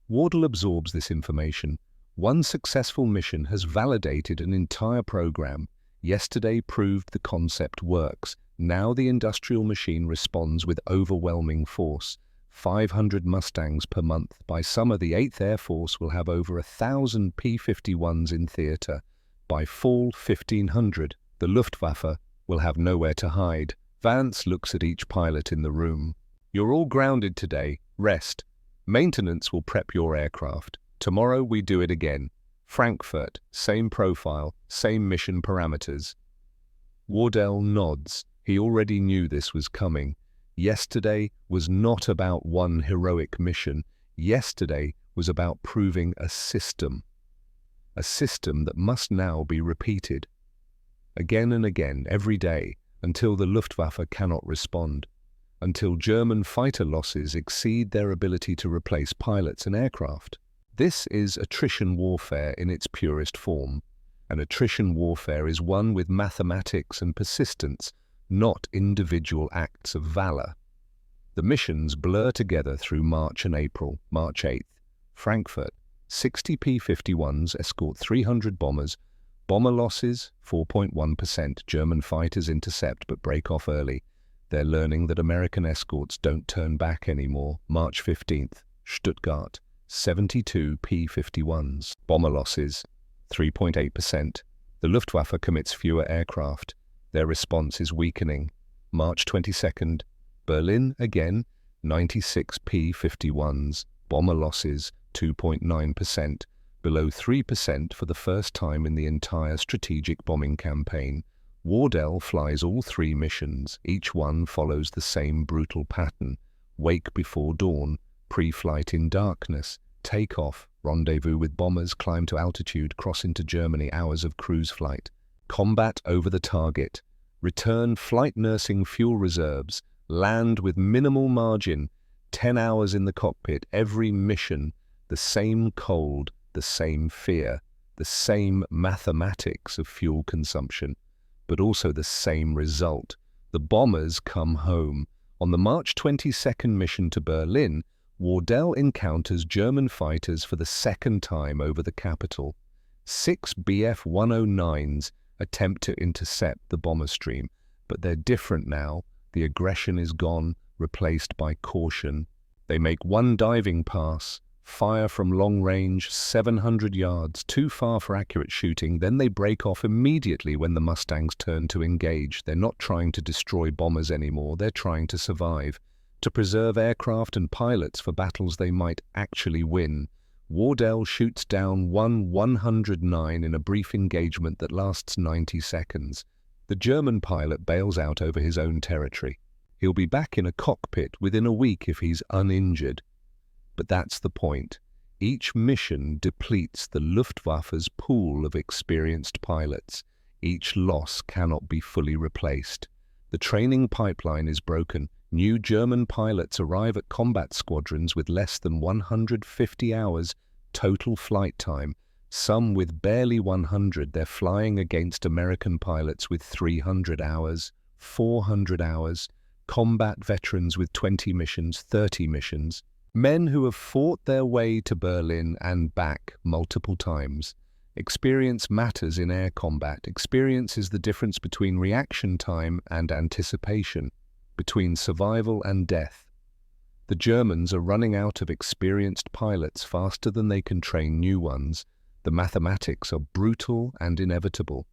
Wardell absorbs this information. One successful mission has validated an entire program. Yesterday proved the concept works. Now the industrial machine responds with overwhelming force. 500 Mustangs per month. By summer, the 8th Air Force will have over 1,000 P-51s in theater. By fall, 1,500. The Luftwaffe will have nowhere to hide. Vance looks at each pilot in the room. You're all grounded today. Rest. Maintenance will prep your aircraft. Tomorrow we do it again. Frankfurt, same profile, same mission parameters. Wardell nods. He already knew this was coming. Yesterday was not about one heroic mission. Yesterday was about proving a system that must now be repeated. Again and again, every day, until the Luftwaffe cannot respond. Until German fighter losses exceed their ability to replace pilots and aircraft. This is attrition warfare in its purest form. And attrition warfare is won with mathematics and persistence, not individual acts of valor. The missions blur together through March and April. March 8th, Frankfurt, 60 P-51s escort 300 bombers. Bomber losses, 4.1%. German fighters intercept but break off early. They're learning that American escorts don't turn back anymore. March 15th, Stuttgart, 72 P-51s. Bomber losses, 3.8%. The Luftwaffe commits fewer aircraft. Their response is weakening. March 22nd, Berlin again, 96 P-51s. Bomber losses, 2.9%. Below 3% for the first time in the entire strategic bombing campaign. Wardell flies all 3 missions. Each one follows the same brutal pattern. Wake before dawn, pre-flight in darkness, takeoff, rendezvous with bombers, climb to altitude, cross into Germany, hours of cruise flight. Combat over the target. Return flight nursing fuel reserves. Land with minimal margin. 10 hours in the cockpit. Every mission, the same cold, the same fear, the same mathematics of fuel consumption, but also the same result. The bombers come home. On the March 22nd mission to Berlin, Wardell encounters German fighters for the second time over the capital. 6 Bf-109s attempt to intercept the bomber stream, but they're different now. The aggression is gone, replaced by caution. They make one diving pass, fire from long range, 700 yards, too far for accurate shooting, then they break off immediately when the Mustangs turn to engage. They're not trying to destroy bombers anymore, they're trying to survive, to preserve aircraft and pilots for battles they might actually win. Wardell shoots down one 109 in a brief engagement that lasts 90 seconds. The German pilot bails out over his own territory. He'll be back in a cockpit within a week if he's uninjured. But that's the point. Each mission depletes the Luftwaffe's pool of experienced pilots. Each loss cannot be fully replaced. The training pipeline is broken. New German pilots arrive at combat squadrons with less than 150 hours total flight time. Some with barely 100. They're flying against American pilots with 300 hours, 400 hours, combat veterans with 20 missions, 30 missions. Men who have fought their way to Berlin and back multiple times. Experience matters in air combat. Experience is the difference between reaction time and anticipation, between survival and death. The Germans are running out of experienced pilots faster than they can train new ones. The mathematics are brutal and inevitable.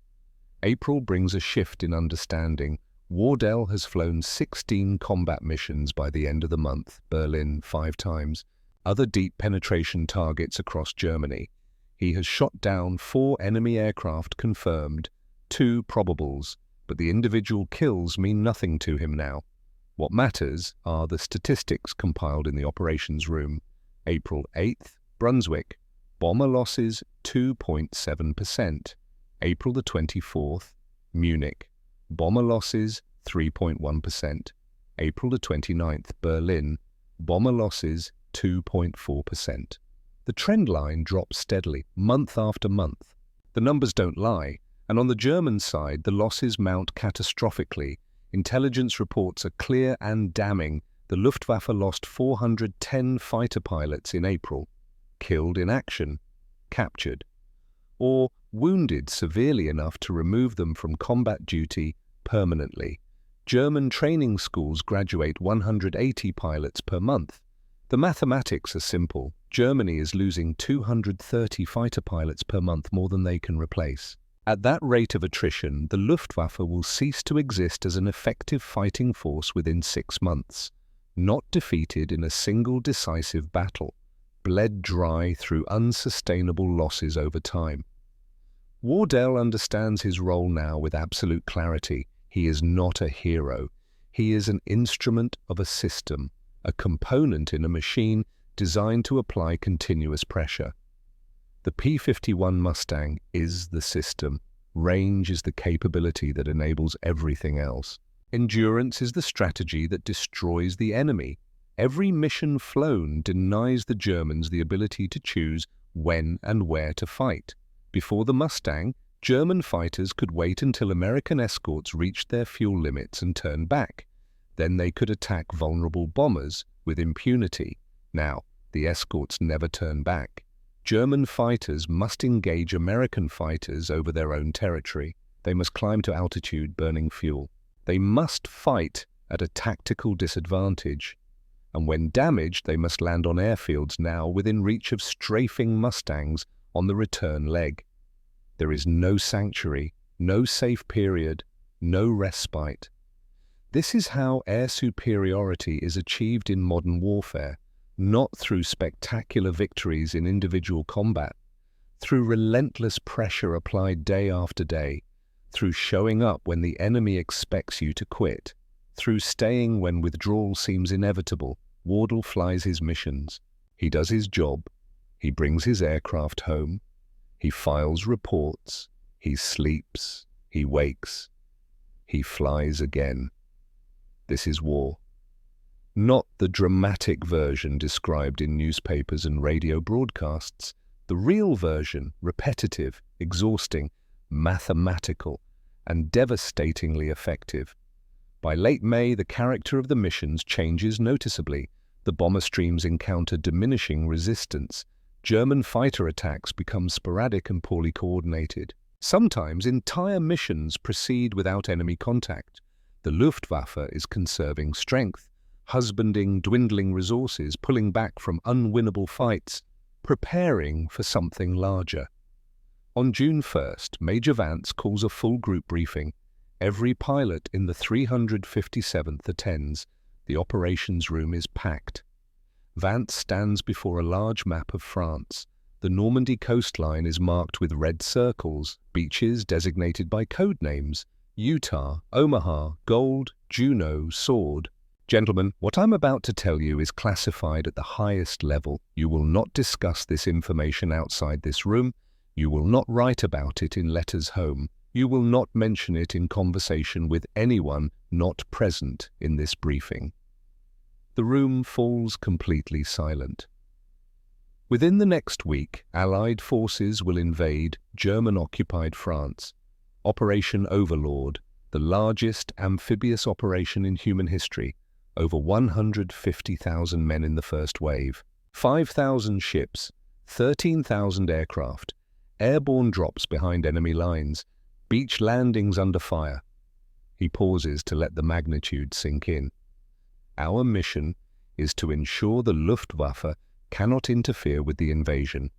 April brings a shift in understanding. Wardell has flown 16 combat missions by the end of the month, Berlin 5 times, other deep penetration targets across Germany. He has shot down 4 enemy aircraft confirmed, 2 probables, but the individual kills mean nothing to him now. What matters are the statistics compiled in the operations room. April 8th, Brunswick, bomber losses 2.7%. April the 24th, Munich, bomber losses 3.1%. April the 29th, Berlin, bomber losses 2.4%. The trend line drops steadily, month after month. The numbers don't lie, and on the German side, the losses mount catastrophically. Intelligence reports are clear and damning. The Luftwaffe lost 410 fighter pilots in April, killed in action, captured, or wounded severely enough to remove them from combat duty permanently. German training schools graduate 180 pilots per month. The mathematics are simple. Germany is losing 230 fighter pilots per month, more than they can replace. At that rate of attrition, the Luftwaffe will cease to exist as an effective fighting force within 6 months, not defeated in a single decisive battle, bled dry through unsustainable losses over time. Wardell understands his role now with absolute clarity. He is not a hero. He is an instrument of a system, a component in a machine designed to apply continuous pressure. The P-51 Mustang is the system. Range is the capability that enables everything else. Endurance is the strategy that destroys the enemy. Every mission flown denies the Germans the ability to choose when and where to fight. Before the Mustang, German fighters could wait until American escorts reached their fuel limits and turn back. Then they could attack vulnerable bombers with impunity. Now, the escorts never turn back. German fighters must engage American fighters over their own territory. They must climb to altitude, burning fuel. They must fight at a tactical disadvantage. And when damaged, they must land on airfields now within reach of strafing Mustangs on the return leg. There is no sanctuary, no safe period, no respite. This is how air superiority is achieved in modern warfare, not through spectacular victories in individual combat, through relentless pressure applied day after day, through showing up when the enemy expects you to quit, through staying when withdrawal seems inevitable. Wardell flies his missions. He does his job. He brings his aircraft home. He files reports. He sleeps. He wakes. He flies again. This is war. Not the dramatic version described in newspapers and radio broadcasts. The real version, repetitive, exhausting, mathematical, and devastatingly effective. By late May, the character of the missions changes noticeably. The bomber streams encounter diminishing resistance. German fighter attacks become sporadic and poorly coordinated. Sometimes entire missions proceed without enemy contact. The Luftwaffe is conserving strength, husbanding dwindling resources, pulling back from unwinnable fights, preparing for something larger. On June 1st, Major Vance calls a full group briefing. Every pilot in the 357th attends. The operations room is packed. Vance stands before a large map of France. The Normandy coastline is marked with red circles, beaches designated by code names: Utah, Omaha, Gold, Juneau, Sword. Gentlemen, what I'm about to tell you is classified at the highest level. You will not discuss this information outside this room. You will not write about it in letters home. You will not mention it in conversation with anyone not present in this briefing. The room falls completely silent. Within the next week, Allied forces will invade German-occupied France. Operation Overlord, the largest amphibious operation in human history. Over 150,000 men in the first wave, 5,000 ships, 13,000 aircraft, airborne drops behind enemy lines, beach landings under fire. He pauses to let the magnitude sink in. Our mission is to ensure the Luftwaffe cannot interfere with the invasion.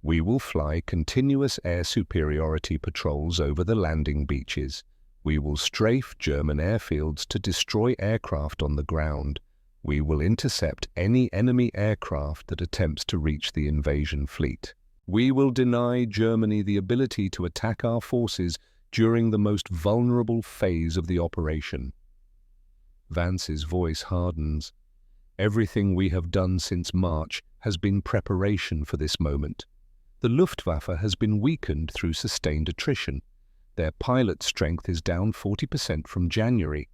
We will fly continuous air superiority patrols over the landing beaches. We will strafe German airfields to destroy aircraft on the ground. We will intercept any enemy aircraft that attempts to reach the invasion fleet. We will deny Germany the ability to attack our forces during the most vulnerable phase of the operation. Vance's voice hardens. Everything we have done since March has been preparation for this moment. The Luftwaffe has been weakened through sustained attrition. Their pilot strength is down 40% from January.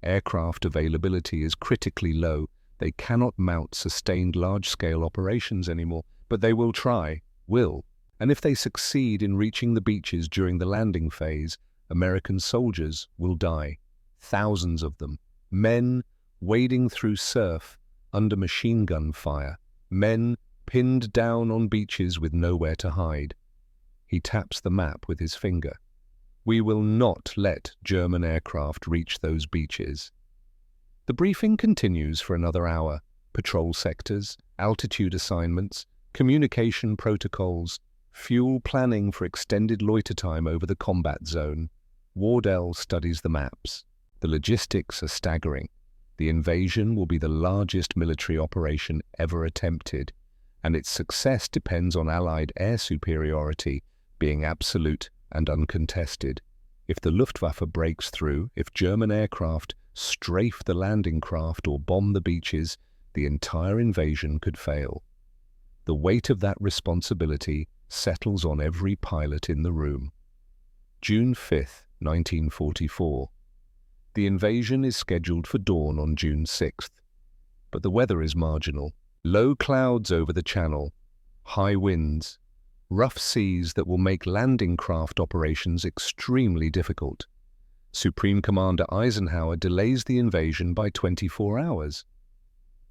Aircraft availability is critically low. They cannot mount sustained large-scale operations anymore, but they will try, and if they succeed in reaching the beaches during the landing phase, American soldiers will die. Thousands of them. Men wading through surf under machine gun fire. Men pinned down on beaches with nowhere to hide. He taps the map with his finger. We will not let German aircraft reach those beaches. The briefing continues for another hour. Patrol sectors, altitude assignments, communication protocols, fuel planning for extended loiter time over the combat zone. Wardell studies the maps. The logistics are staggering. The invasion will be the largest military operation ever attempted, and its success depends on Allied air superiority being absolute and uncontested. If the Luftwaffe breaks through, if German aircraft strafe the landing craft or bomb the beaches, the entire invasion could fail. The weight of that responsibility settles on every pilot in the room. June 5, 1944. The invasion is scheduled for dawn on June 6th, but the weather is marginal. Low clouds over the channel, high winds, rough seas that will make landing craft operations extremely difficult. Supreme Commander Eisenhower delays the invasion by 24 hours.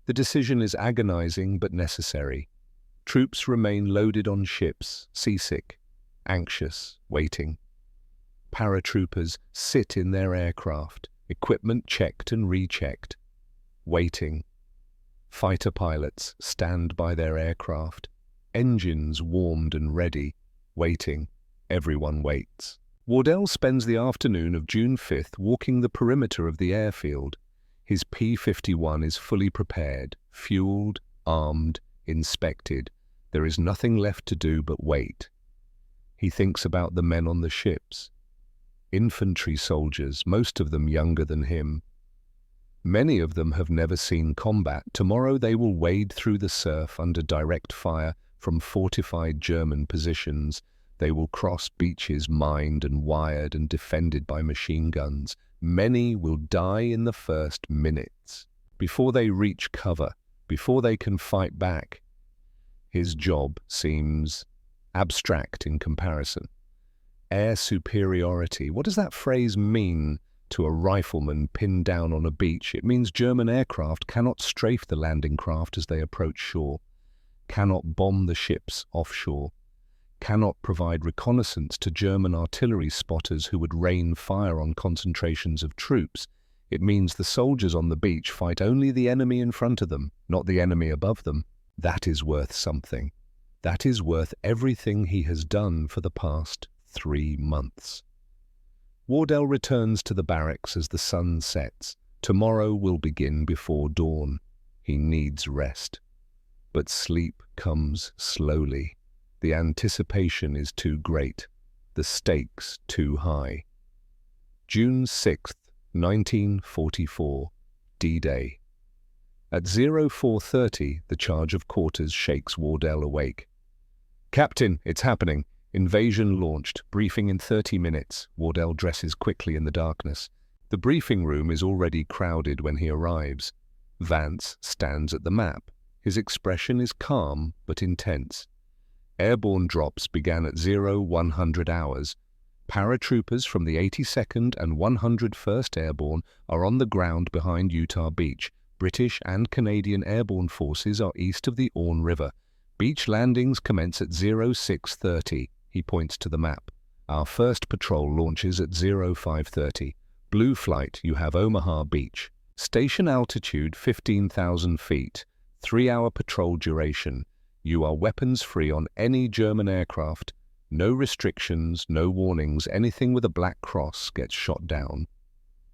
The decision is agonizing but necessary. Troops remain loaded on ships, seasick, anxious, waiting. Paratroopers sit in their aircraft, equipment checked and rechecked, waiting. Fighter pilots stand by their aircraft, engines warmed and ready, waiting. Everyone waits. Wardell spends the afternoon of June 5th walking the perimeter of the airfield. His P-51 is fully prepared, fueled, armed, inspected. There is nothing left to do but wait. He thinks about the men on the ships. Infantry soldiers, most of them younger than him. Many of them have never seen combat. Tomorrow they will wade through the surf under direct fire from fortified German positions. They will cross beaches mined and wired and defended by machine guns. Many will die in the first minutes, before they reach cover, before they can fight back. His job seems abstract in comparison. Air superiority, what does that phrase mean to a rifleman pinned down on a beach? It means German aircraft cannot strafe the landing craft as they approach shore, cannot bomb the ships offshore, cannot provide reconnaissance to German artillery spotters who would rain fire on concentrations of troops. It means the soldiers on the beach fight only the enemy in front of them, not the enemy above them. That is worth something. That is worth everything he has done for the past 3 months. Wardell returns to the barracks as the sun sets. Tomorrow will begin before dawn. He needs rest. But sleep comes slowly. The anticipation is too great. The stakes too high. June 6th, 1944, D-Day. At 0430, the charge of quarters shakes Wardell awake. "Captain, it's happening. Invasion launched. Briefing in 30 minutes. Wardell dresses quickly in the darkness. The briefing room is already crowded when he arrives. Vance stands at the map. His expression is calm but intense. Airborne drops began at 0100 hours. Paratroopers from the 82nd and 101st Airborne are on the ground behind Utah Beach. British and Canadian airborne forces are east of the Orne River. Beach landings commence at 0630. He points to the map. Our first patrol launches at 0530. Blue flight, you have Omaha Beach. Station altitude 15,000 feet. 3-hour patrol duration. You are weapons-free on any German aircraft. No restrictions, no warnings. Anything with a black cross gets shot down.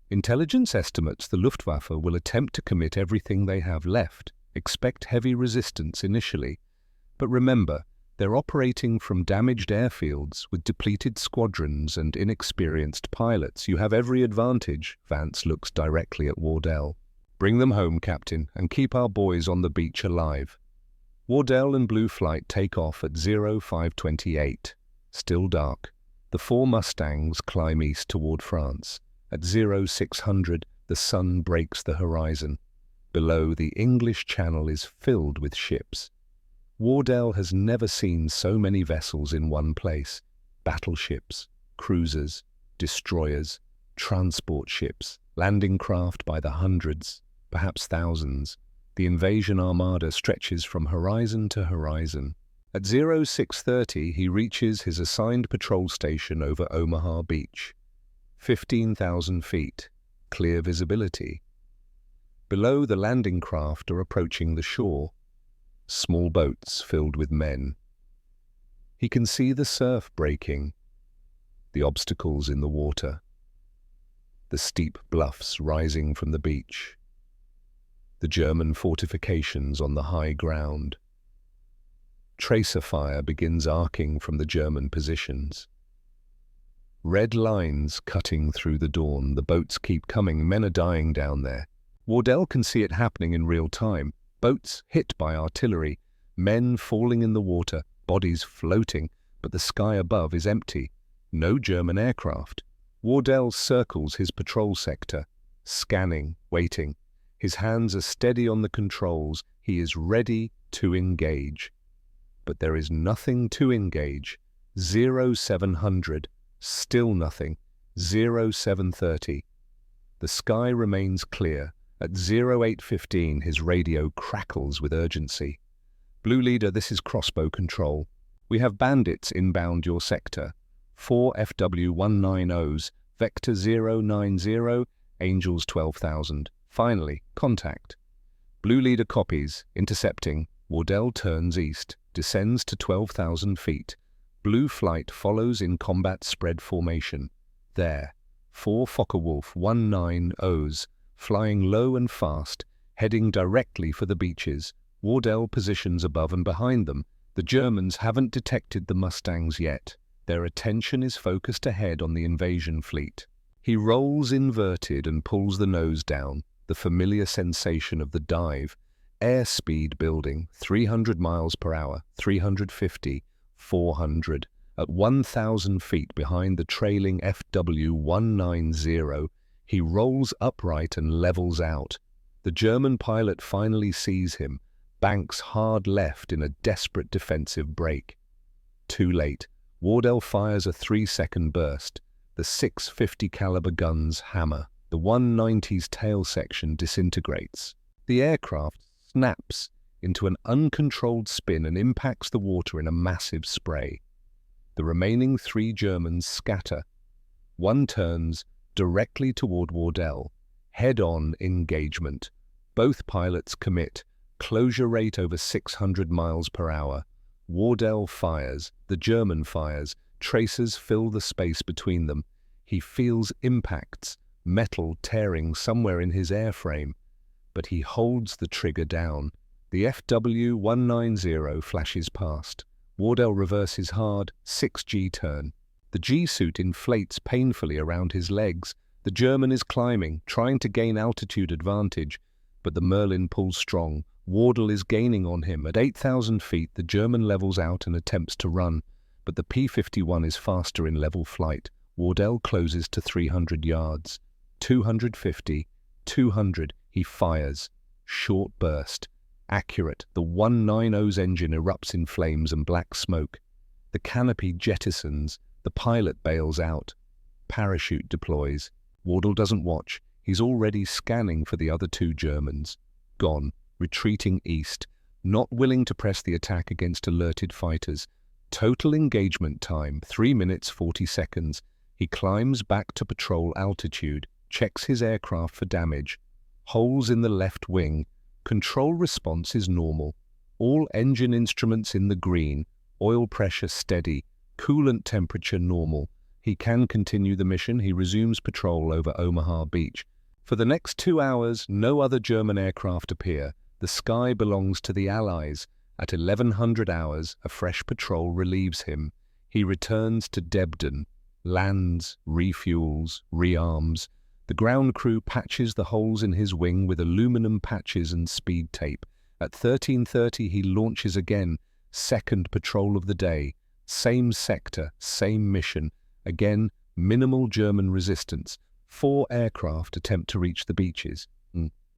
Intelligence estimates the Luftwaffe will attempt to commit everything they have left. Expect heavy resistance initially. But remember, they're operating from damaged airfields with depleted squadrons and inexperienced pilots. You have every advantage. Vance looks directly at Wardell. Bring them home, Captain, and keep our boys on the beach alive. Wardell and Blue Flight take off at 0528. Still dark. The 4 Mustangs climb east toward France. At 0600, the sun breaks the horizon. Below, the English Channel is filled with ships. Wardell has never seen so many vessels in one place. Battleships, cruisers, destroyers, transport ships, landing craft by the hundreds, perhaps thousands. The invasion armada stretches from horizon to horizon. At 0630, he reaches his assigned patrol station over Omaha Beach. 15,000 feet, clear visibility. Below, the landing craft are approaching the shore. Small boats filled with men. He can see the surf breaking, the obstacles in the water, the steep bluffs rising from the beach, the German fortifications on the high ground. Tracer fire begins arcing from the German positions. Red lines cutting through the dawn. The boats keep coming. Men are dying down there. Wardell can see it happening in real time. Boats hit by artillery. Men falling in the water. Bodies floating. But the sky above is empty. No German aircraft. Wardell circles his patrol sector. Scanning, waiting. His hands are steady on the controls. He is ready to engage. But there is nothing to engage. 0700. Still nothing. 0730. The sky remains clear. At 0815, his radio crackles with urgency. Blue Leader, this is Crossbow Control. We have bandits inbound your sector. 4 FW190s, Vector 090, Angels 12,000. Finally, contact. Blue Leader copies, intercepting. Wardell turns east, descends to 12,000 feet. Blue Flight follows in combat spread formation. There, 4 Focke-Wulf 190s, flying low and fast, heading directly for the beaches. Wardell positions above and behind them. The Germans haven't detected the Mustangs yet. Their attention is focused ahead on the invasion fleet. He rolls inverted and pulls the nose down, the familiar sensation of the dive. Airspeed building, 300 miles per hour, 350, 400. At 1,000 feet behind the trailing FW190, he rolls upright and levels out. The German pilot finally sees him, banks hard left in a desperate defensive break. Too late. Wardell fires a 3-second burst. The 650 caliber guns hammer. The 190's tail section disintegrates. The aircraft snaps into an uncontrolled spin and impacts the water in a massive spray. The remaining 3 Germans scatter. One turns directly toward Wardell. Head-on engagement. Both pilots commit. Closure rate over 600 miles per hour. Wardell fires. The German fires. Tracers fill the space between them. He feels impacts, metal tearing somewhere in his airframe. But he holds the trigger down. The FW190 flashes past. Wardell reverses hard, 6G turn. The G-suit inflates painfully around his legs. The German is climbing, trying to gain altitude advantage. but the Merlin pulls strong. Wardle is gaining on him. At 8,000 feet, the German levels out and attempts to run, but the P-51 is faster in level flight. Wardle closes to 300 yards. 250, 200, he fires. Short burst. Accurate. The 190's engine erupts in flames and black smoke. The canopy jettisons. The pilot bails out. Parachute deploys. Wardle doesn't watch. He's already scanning for the other two Germans. Gone. Retreating east. Not willing to press the attack against alerted fighters. Total engagement time, 3 minutes 40 seconds. He climbs back to patrol altitude. Checks his aircraft for damage. Holes in the left wing. Control response is normal. All engine instruments in the green. Oil pressure steady. Coolant temperature normal. He can continue the mission. He resumes patrol over Omaha Beach. For the next 2 hours, no other German aircraft appear. The sky belongs to the Allies. At 1100 hours, a fresh patrol relieves him. He returns to Debden. Lands, refuels, rearms. The ground crew patches the holes in his wing with aluminum patches and speed tape. At 13:30 he launches again. Second patrol of the day. Same sector, same mission. Again, minimal German resistance. 4 aircraft attempt to reach the beaches.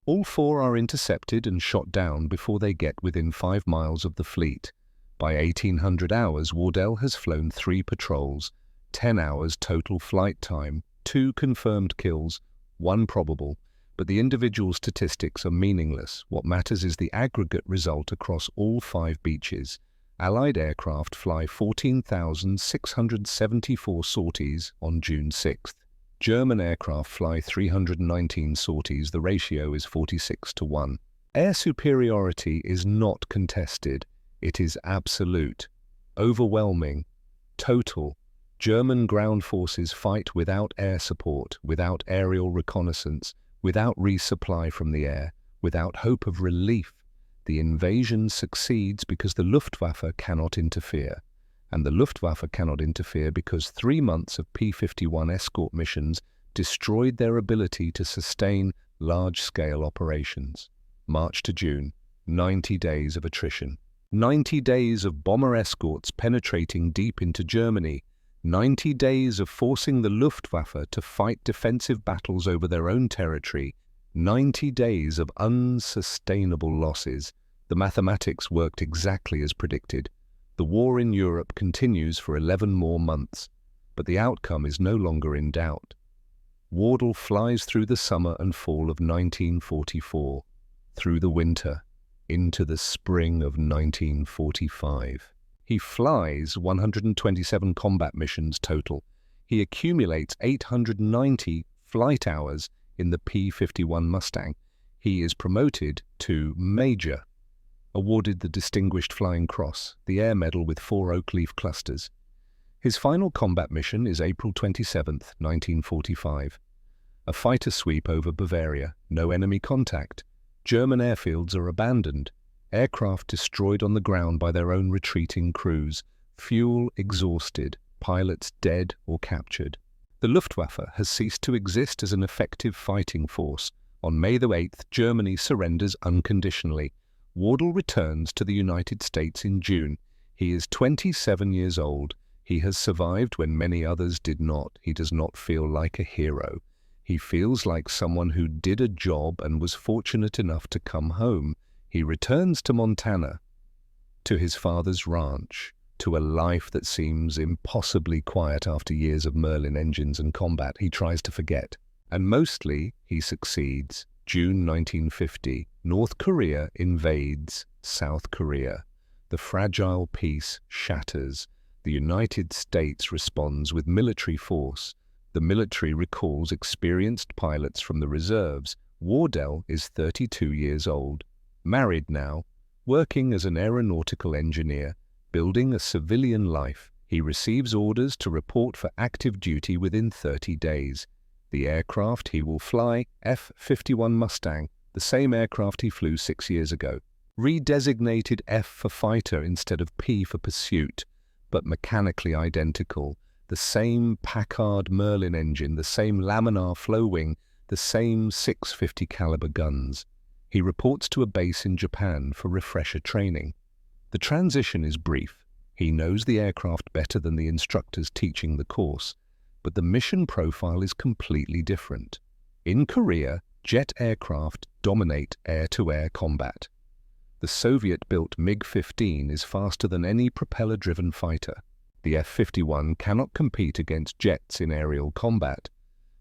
All 4 are intercepted and shot down before they get within 5 miles of the fleet. By 1800 hours, Wardle has flown 3 patrols. 10 hours total flight time. 2 confirmed kills, 1 probable, but the individual statistics are meaningless. What matters is the aggregate result across all 5 beaches. Allied aircraft fly 14,674 sorties on June 6th. German aircraft fly 319 sorties. The ratio is 46:1. Air superiority is not contested. It is absolute. Overwhelming. Total. German ground forces fight without air support, without aerial reconnaissance, without resupply from the air, without hope of relief. The invasion succeeds because the Luftwaffe cannot interfere. And the Luftwaffe cannot interfere because 3 months of P-51 escort missions destroyed their ability to sustain large-scale operations. March to June, 90 days of attrition. 90 days of bomber escorts penetrating deep into Germany. 90 days of forcing the Luftwaffe to fight defensive battles over their own territory. 90 days of unsustainable losses. The mathematics worked exactly as predicted. The war in Europe continues for 11 more months, but the outcome is no longer in doubt. Wardle flies through the summer and fall of 1944, through the winter, into the spring of 1945. He flies 127 combat missions total. He accumulates 890 flight hours in the P-51 Mustang. He is promoted to Major, awarded the Distinguished Flying Cross, the Air Medal with 4 oak leaf clusters. His final combat mission is April 27, 1945. A fighter sweep over Bavaria, no enemy contact. German airfields are abandoned. Aircraft destroyed on the ground by their own retreating crews. Fuel exhausted. Pilots dead or captured. The Luftwaffe has ceased to exist as an effective fighting force. On May the 8th, Germany surrenders unconditionally. Wardle returns to the United States in June. He is 27 years old. He has survived when many others did not. He does not feel like a hero. He feels like someone who did a job and was fortunate enough to come home. He returns to Montana, to his father's ranch, to a life that seems impossibly quiet after years of Merlin engines and combat. He tries to forget, and mostly he succeeds. June 1950, North Korea invades South Korea. The fragile peace shatters. The United States responds with military force. The military recalls experienced pilots from the reserves. Wardle is 32 years old, married now, working as an aeronautical engineer, building a civilian life. He receives orders to report for active duty within 30 days. The aircraft he will fly, F-51 Mustang, the same aircraft he flew 6 years ago. Redesignated F for fighter instead of P for pursuit, but mechanically identical. The same Packard Merlin engine, the same laminar flow wing, the same 650 caliber guns. He reports to a base in Japan for refresher training. The transition is brief. He knows the aircraft better than the instructors teaching the course, but the mission profile is completely different. In Korea, jet aircraft dominate air-to-air combat. The Soviet-built MiG-15 is faster than any propeller-driven fighter. The F-51 cannot compete against jets in aerial combat,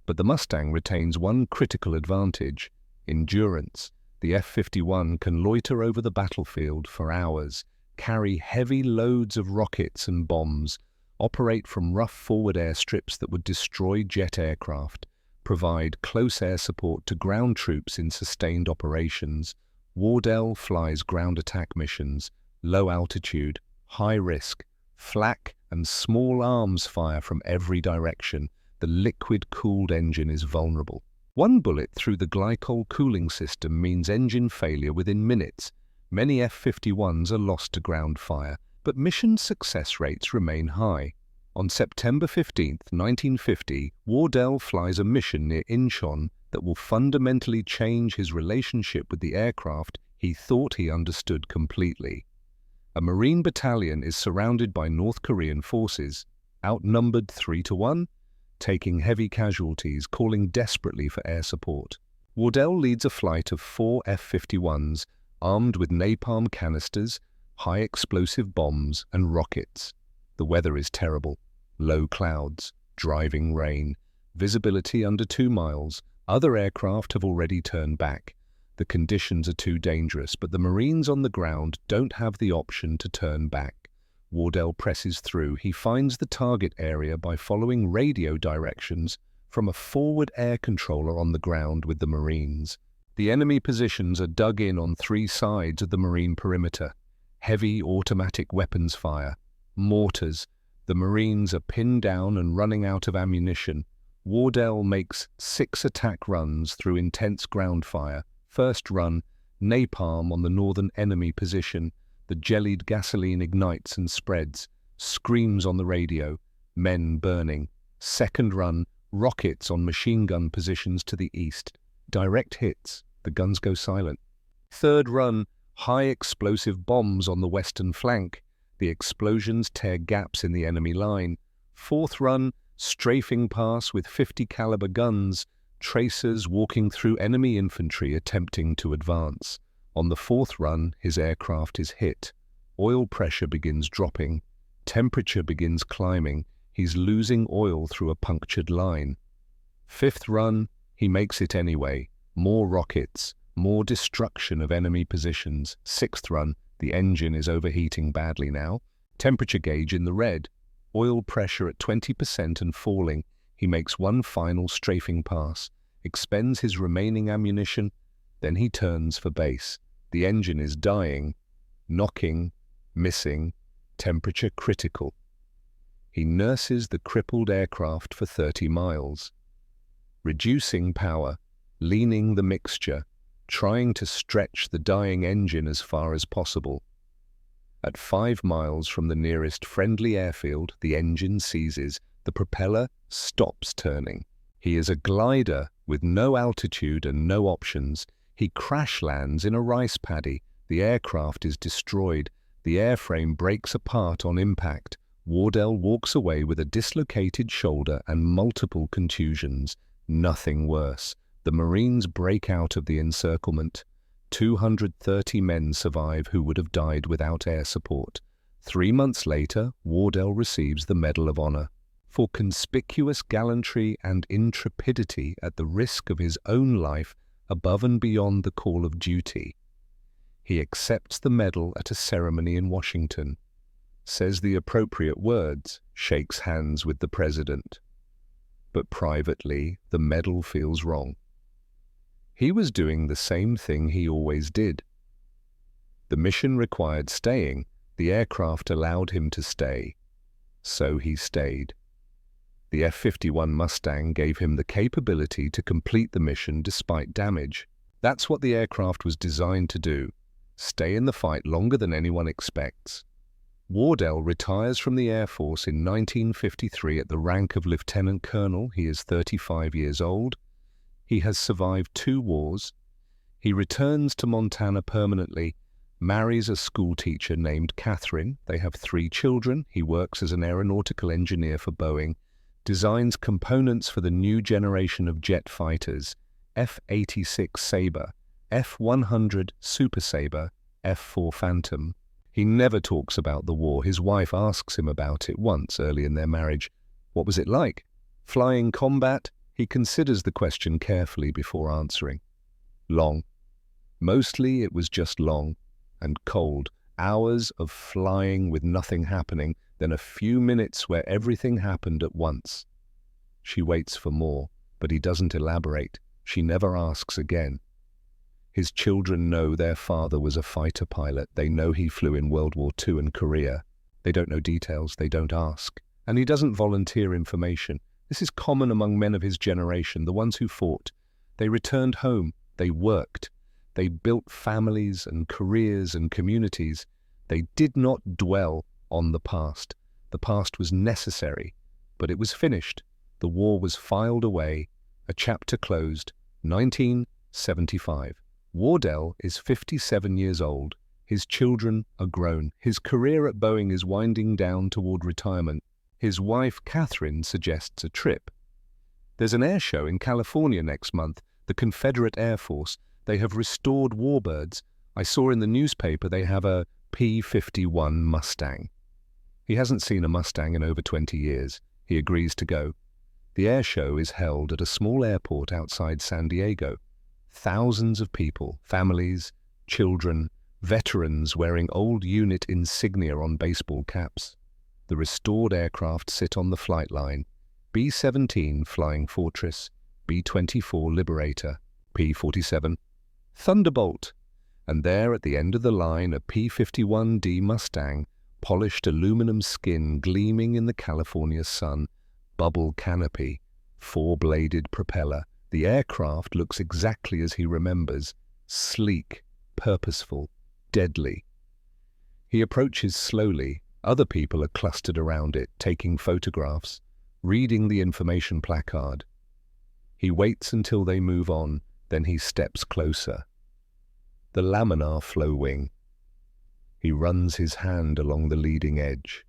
but the Mustang retains one critical advantage: endurance. The F-51 can loiter over the battlefield for hours, carry heavy loads of rockets and bombs, operate from rough forward airstrips that would destroy jet aircraft, provide close air support to ground troops in sustained operations. Wardell flies ground attack missions, low altitude, high risk, flak and small arms fire from every direction. The liquid-cooled engine is vulnerable. One bullet through the glycol cooling system means engine failure within minutes. Many F-51s are lost to ground fire, but mission success rates remain high. On September 15, 1950, Wardell flies a mission near Incheon that will fundamentally change his relationship with the aircraft he thought he understood completely. A Marine battalion is surrounded by North Korean forces, outnumbered 3-1, taking heavy casualties, calling desperately for air support. Wardell leads a flight of 4 F-51s armed with napalm canisters, high explosive bombs and rockets. The weather is terrible. Low clouds, driving rain, visibility under 2 miles. Other aircraft have already turned back. The conditions are too dangerous, but the Marines on the ground don't have the option to turn back. Wardell presses through. He finds the target area by following radio directions from a forward air controller on the ground with the Marines. The enemy positions are dug in on 3 sides of the Marine perimeter. Heavy automatic weapons fire, mortars. The Marines are pinned down and running out of ammunition. Wardell makes 6 attack runs through intense ground fire. First run, napalm on the northern enemy position. The jellied gasoline ignites and spreads. Screams on the radio. Men burning. Second run, rockets on machine gun positions to the east. Direct hits. The guns go silent. Third run, high explosive bombs on the western flank. The explosions tear gaps in the enemy line. Fourth run, strafing pass with 50 caliber guns. Tracers walking through enemy infantry attempting to advance. On the 4th run, his aircraft is hit. Oil pressure begins dropping. Temperature begins climbing. He's losing oil through a punctured line. 5th run, he makes it anyway. More rockets, more destruction of enemy positions. 6th run, the engine is overheating badly now. Temperature gauge in the red. Oil pressure at 20% and falling. He makes one final strafing pass, expends his remaining ammunition, then he turns for base. The engine is dying, knocking, missing, temperature critical. He nurses the crippled aircraft for 30 miles, reducing power, leaning the mixture, trying to stretch the dying engine as far as possible. At 5 miles from the nearest friendly airfield, the engine seizes. The propeller stops turning. He is a glider with no altitude and no options. He crash lands in a rice paddy. The aircraft is destroyed. The airframe breaks apart on impact. Wardell walks away with a dislocated shoulder and multiple contusions. Nothing worse. The Marines break out of the encirclement. 230 men survive who would have died without air support. 3 months later, Wardell receives the Medal of Honor for conspicuous gallantry and intrepidity at the risk of his own life above and beyond the call of duty. He accepts the medal at a ceremony in Washington, says the appropriate words, shakes hands with the president. But privately, the medal feels wrong. He was doing the same thing he always did. The mission required staying. The aircraft allowed him to stay. So he stayed. The F-51 Mustang gave him the capability to complete the mission despite damage. That's what the aircraft was designed to do. Stay in the fight longer than anyone expects. Wardell retires from the Air Force in 1953 at the rank of Lieutenant Colonel. He is 35 years old. He has survived 2 wars. He returns to Montana permanently, marries a schoolteacher named Catherine. They have 3 children. He works as an aeronautical engineer for Boeing, designs components for the new generation of jet fighters, F-86 Sabre, F-100 Super Sabre, F-4 Phantom. He never talks about the war. His wife asks him about it once early in their marriage. What was it like? Flying combat? He considers the question carefully before answering. Long. Mostly it was just long and cold. Hours of flying with nothing happening, then a few minutes where everything happened at once. She waits for more, but he doesn't elaborate. She never asks again. His children know their father was a fighter pilot. They know he flew in World War II and Korea. They don't know details. They don't ask. And he doesn't volunteer information. This is common among men of his generation, the ones who fought. They returned home. They worked. They built families and careers and communities. They did not dwell on the past. The past was necessary, but it was finished. The war was filed away. A chapter closed. 1975. Wardell is 57 years old. His children are grown. His career at Boeing is winding down toward retirement. His wife, Catherine, suggests a trip. There's an air show in California next month, the Confederate Air Force. They have restored warbirds. I saw in the newspaper they have a P-51 Mustang. He hasn't seen a Mustang in over 20 years. He agrees to go. The air show is held at a small airport outside San Diego. Thousands of people, families, children, veterans wearing old unit insignia on baseball caps. The restored aircraft sit on the flight line. B-17 Flying Fortress, B-24 Liberator, P-47 Thunderbolt. And there at the end of the line a P-51D Mustang, polished aluminum skin gleaming in the California sun, bubble canopy, 4-bladed propeller. The aircraft looks exactly as he remembers, sleek, purposeful, deadly. He approaches slowly. Other people are clustered around it, taking photographs, reading the information placard. He waits until they move on, then he steps closer. The laminar flow wing. He runs his hand along the leading edge.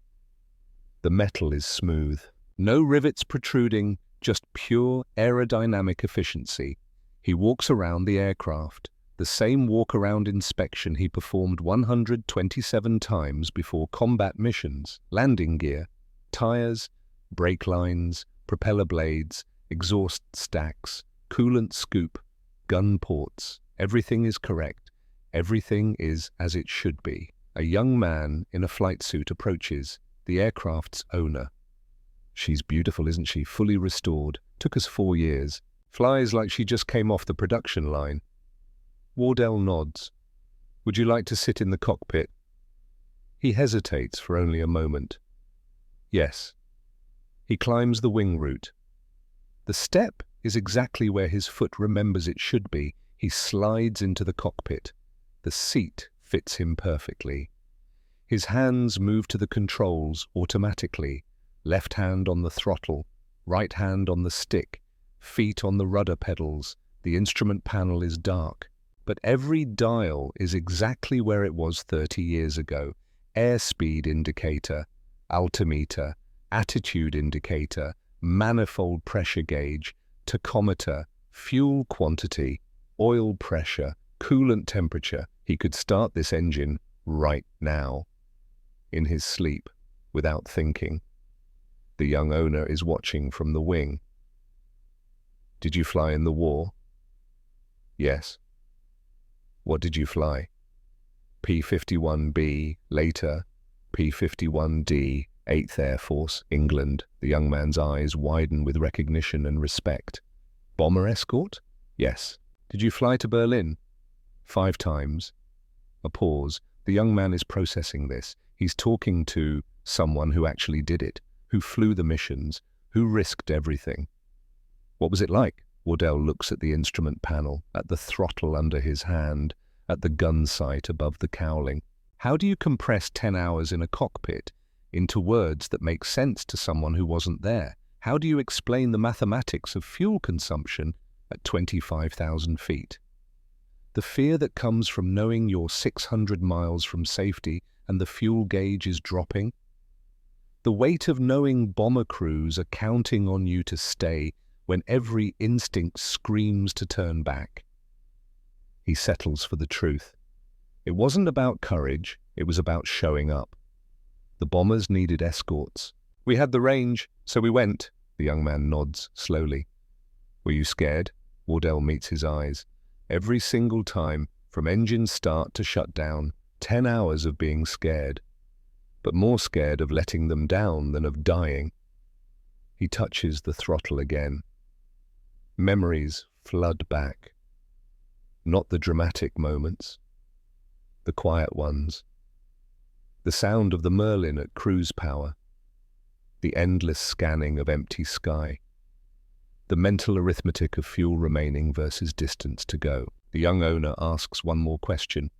The metal is smooth. No rivets protruding, just pure aerodynamic efficiency. He walks around the aircraft, the same walk-around inspection he performed 127 times before combat missions. Landing gear, tires, brake lines, propeller blades, exhaust stacks, coolant scoop, gun ports. Everything is correct. Everything is as it should be. A young man in a flight suit approaches, the aircraft's owner. She's beautiful, isn't she? Fully restored. Took us 4 years. Flies like she just came off the production line. Wardell nods. Would you like to sit in the cockpit? He hesitates for only a moment. Yes. He climbs the wing route. The step is exactly where his foot remembers it should be. He slides into the cockpit. The seat fits him perfectly. His hands move to the controls automatically. Left hand on the throttle, right hand on the stick, feet on the rudder pedals. The instrument panel is dark, but every dial is exactly where it was 30 years ago. Airspeed indicator, altimeter, attitude indicator, manifold pressure gauge, tachometer, fuel quantity, oil pressure, coolant temperature. He could start this engine right now, in his sleep, without thinking. The young owner is watching from the wing. Did you fly in the war? Yes. What did you fly? P-51B, later P-51D, 8th Air Force, England. The young man's eyes widen with recognition and respect. Bomber escort? Yes. Did you fly to Berlin? 5 times. A pause. The young man is processing this. He's talking to someone who actually did it, who flew the missions, who risked everything. What was it like? Wardell looks at the instrument panel, at the throttle under his hand, at the gun sight above the cowling. How do you compress 10 hours in a cockpit into words that make sense to someone who wasn't there? How do you explain the mathematics of fuel consumption at 25,000 feet? The fear that comes from knowing you're 600 miles from safety and the fuel gauge is dropping. The weight of knowing bomber crews are counting on you to stay when every instinct screams to turn back. He settles for the truth. It wasn't about courage, it was about showing up. The bombers needed escorts. "We had the range, so we went," the young man nods slowly. "Were you scared?" Wardell meets his eyes. Every single time, from engine start to shutdown, 10 hours of being scared. But more scared of letting them down than of dying. He touches the throttle again. Memories flood back. Not the dramatic moments, the quiet ones. The sound of the Merlin at cruise power. The endless scanning of empty sky. The mental arithmetic of fuel remaining versus distance to go. The young owner asks one more question.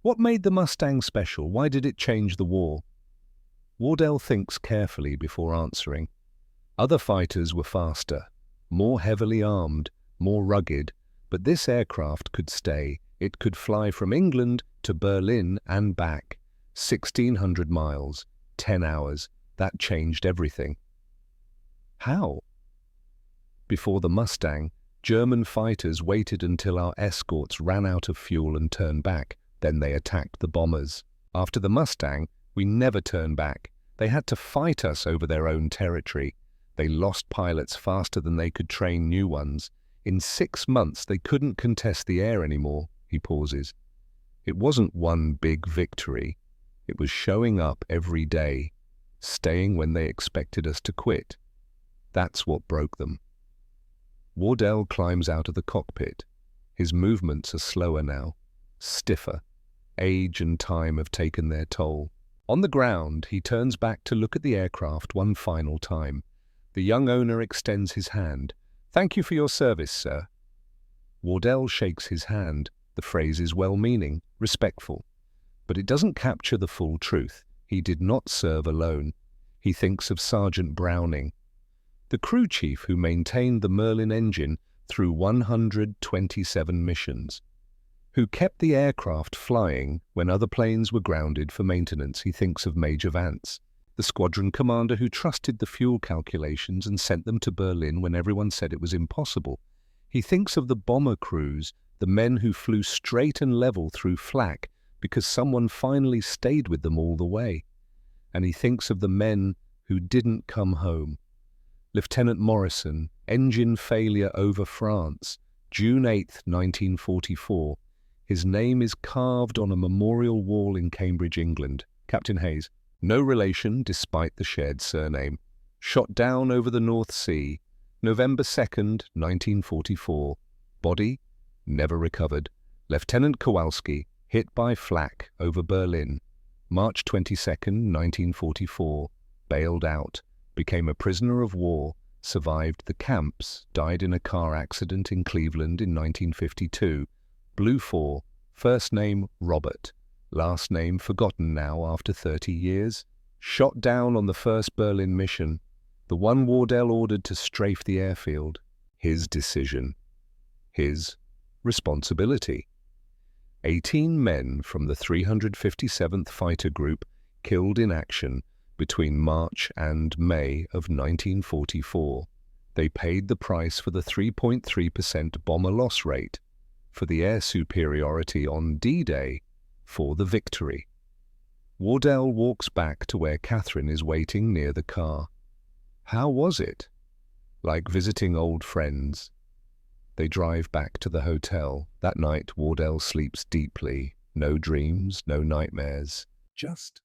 What made the Mustang special? Why did it change the war? Wardell thinks carefully before answering. Other fighters were faster, more heavily armed, more rugged, but this aircraft could stay. It could fly from England to Berlin and back. 1,600 miles, 10 hours. That changed everything. How? Before the Mustang, German fighters waited until our escorts ran out of fuel and turned back. Then they attacked the bombers. After the Mustang, we never turned back. They had to fight us over their own territory. They lost pilots faster than they could train new ones. In 6 months, they couldn't contest the air anymore. He pauses. It wasn't one big victory. It was showing up every day, staying when they expected us to quit. That's what broke them. Wardell climbs out of the cockpit. His movements are slower now, stiffer. Age and time have taken their toll. On the ground, he turns back to look at the aircraft one final time. The young owner extends his hand. "Thank you for your service, sir." Wardell shakes his hand. The phrase is well-meaning, respectful. But it doesn't capture the full truth. He did not serve alone. He thinks of Sergeant Browning, the crew chief who maintained the Merlin engine through 127 missions, who kept the aircraft flying when other planes were grounded for maintenance. He thinks of Major Vance, the squadron commander who trusted the fuel calculations and sent them to Berlin when everyone said it was impossible. He thinks of the bomber crews, the men who flew straight and level through flak because someone finally stayed with them all the way. And he thinks of the men who didn't come home. Lieutenant Morrison, engine failure over France, June 8, 1944. His name is carved on a memorial wall in Cambridge, England. Captain Hayes, no relation despite the shared surname. Shot down over the North Sea, November 2nd, 1944. Body, never recovered. Lieutenant Kowalski, hit by flak over Berlin, March 22nd, 1944. Bailed out, became a prisoner of war, survived the camps, died in a car accident in Cleveland in 1952. Blue 4, first name Robert, last name forgotten now after 30 years. Shot down on the first Berlin mission, the one Wardell ordered to strafe the airfield. His decision. His responsibility. 18 men from the 357th Fighter Group killed in action between March and May of 1944. They paid the price for the 3.3% bomber loss rate, for the air superiority on D-Day, for the victory. Wardell walks back to where Catherine is waiting near the car. How was it? Like visiting old friends. They drive back to the hotel. That night, Wardell sleeps deeply. No dreams, no nightmares. Just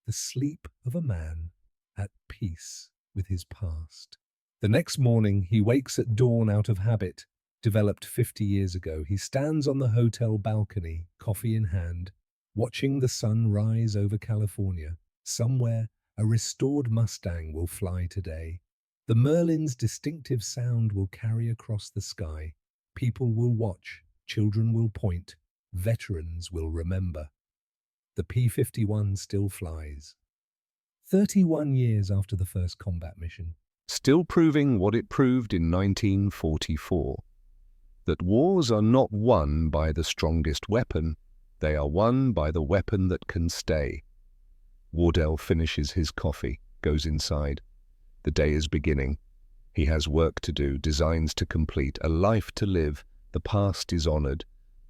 the sleep of a man at peace with his past. The next morning, he wakes at dawn out of habit, developed 50 years ago. He stands on the hotel balcony, coffee in hand, watching the sun rise over California. Somewhere, a restored Mustang will fly today. The Merlin's distinctive sound will carry across the sky. People will watch, children will point, veterans will remember. The P-51 still flies. 31 years after the first combat mission. Still proving what it proved in 1944. that wars are not won by the strongest weapon, they are won by the weapon that can stay. Wardell finishes his coffee, goes inside. The day is beginning. He has work to do, designs to complete, a life to live. The past is honored,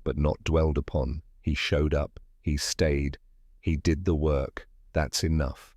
but not dwelled upon. He showed up, he stayed, he did the work. That's enough.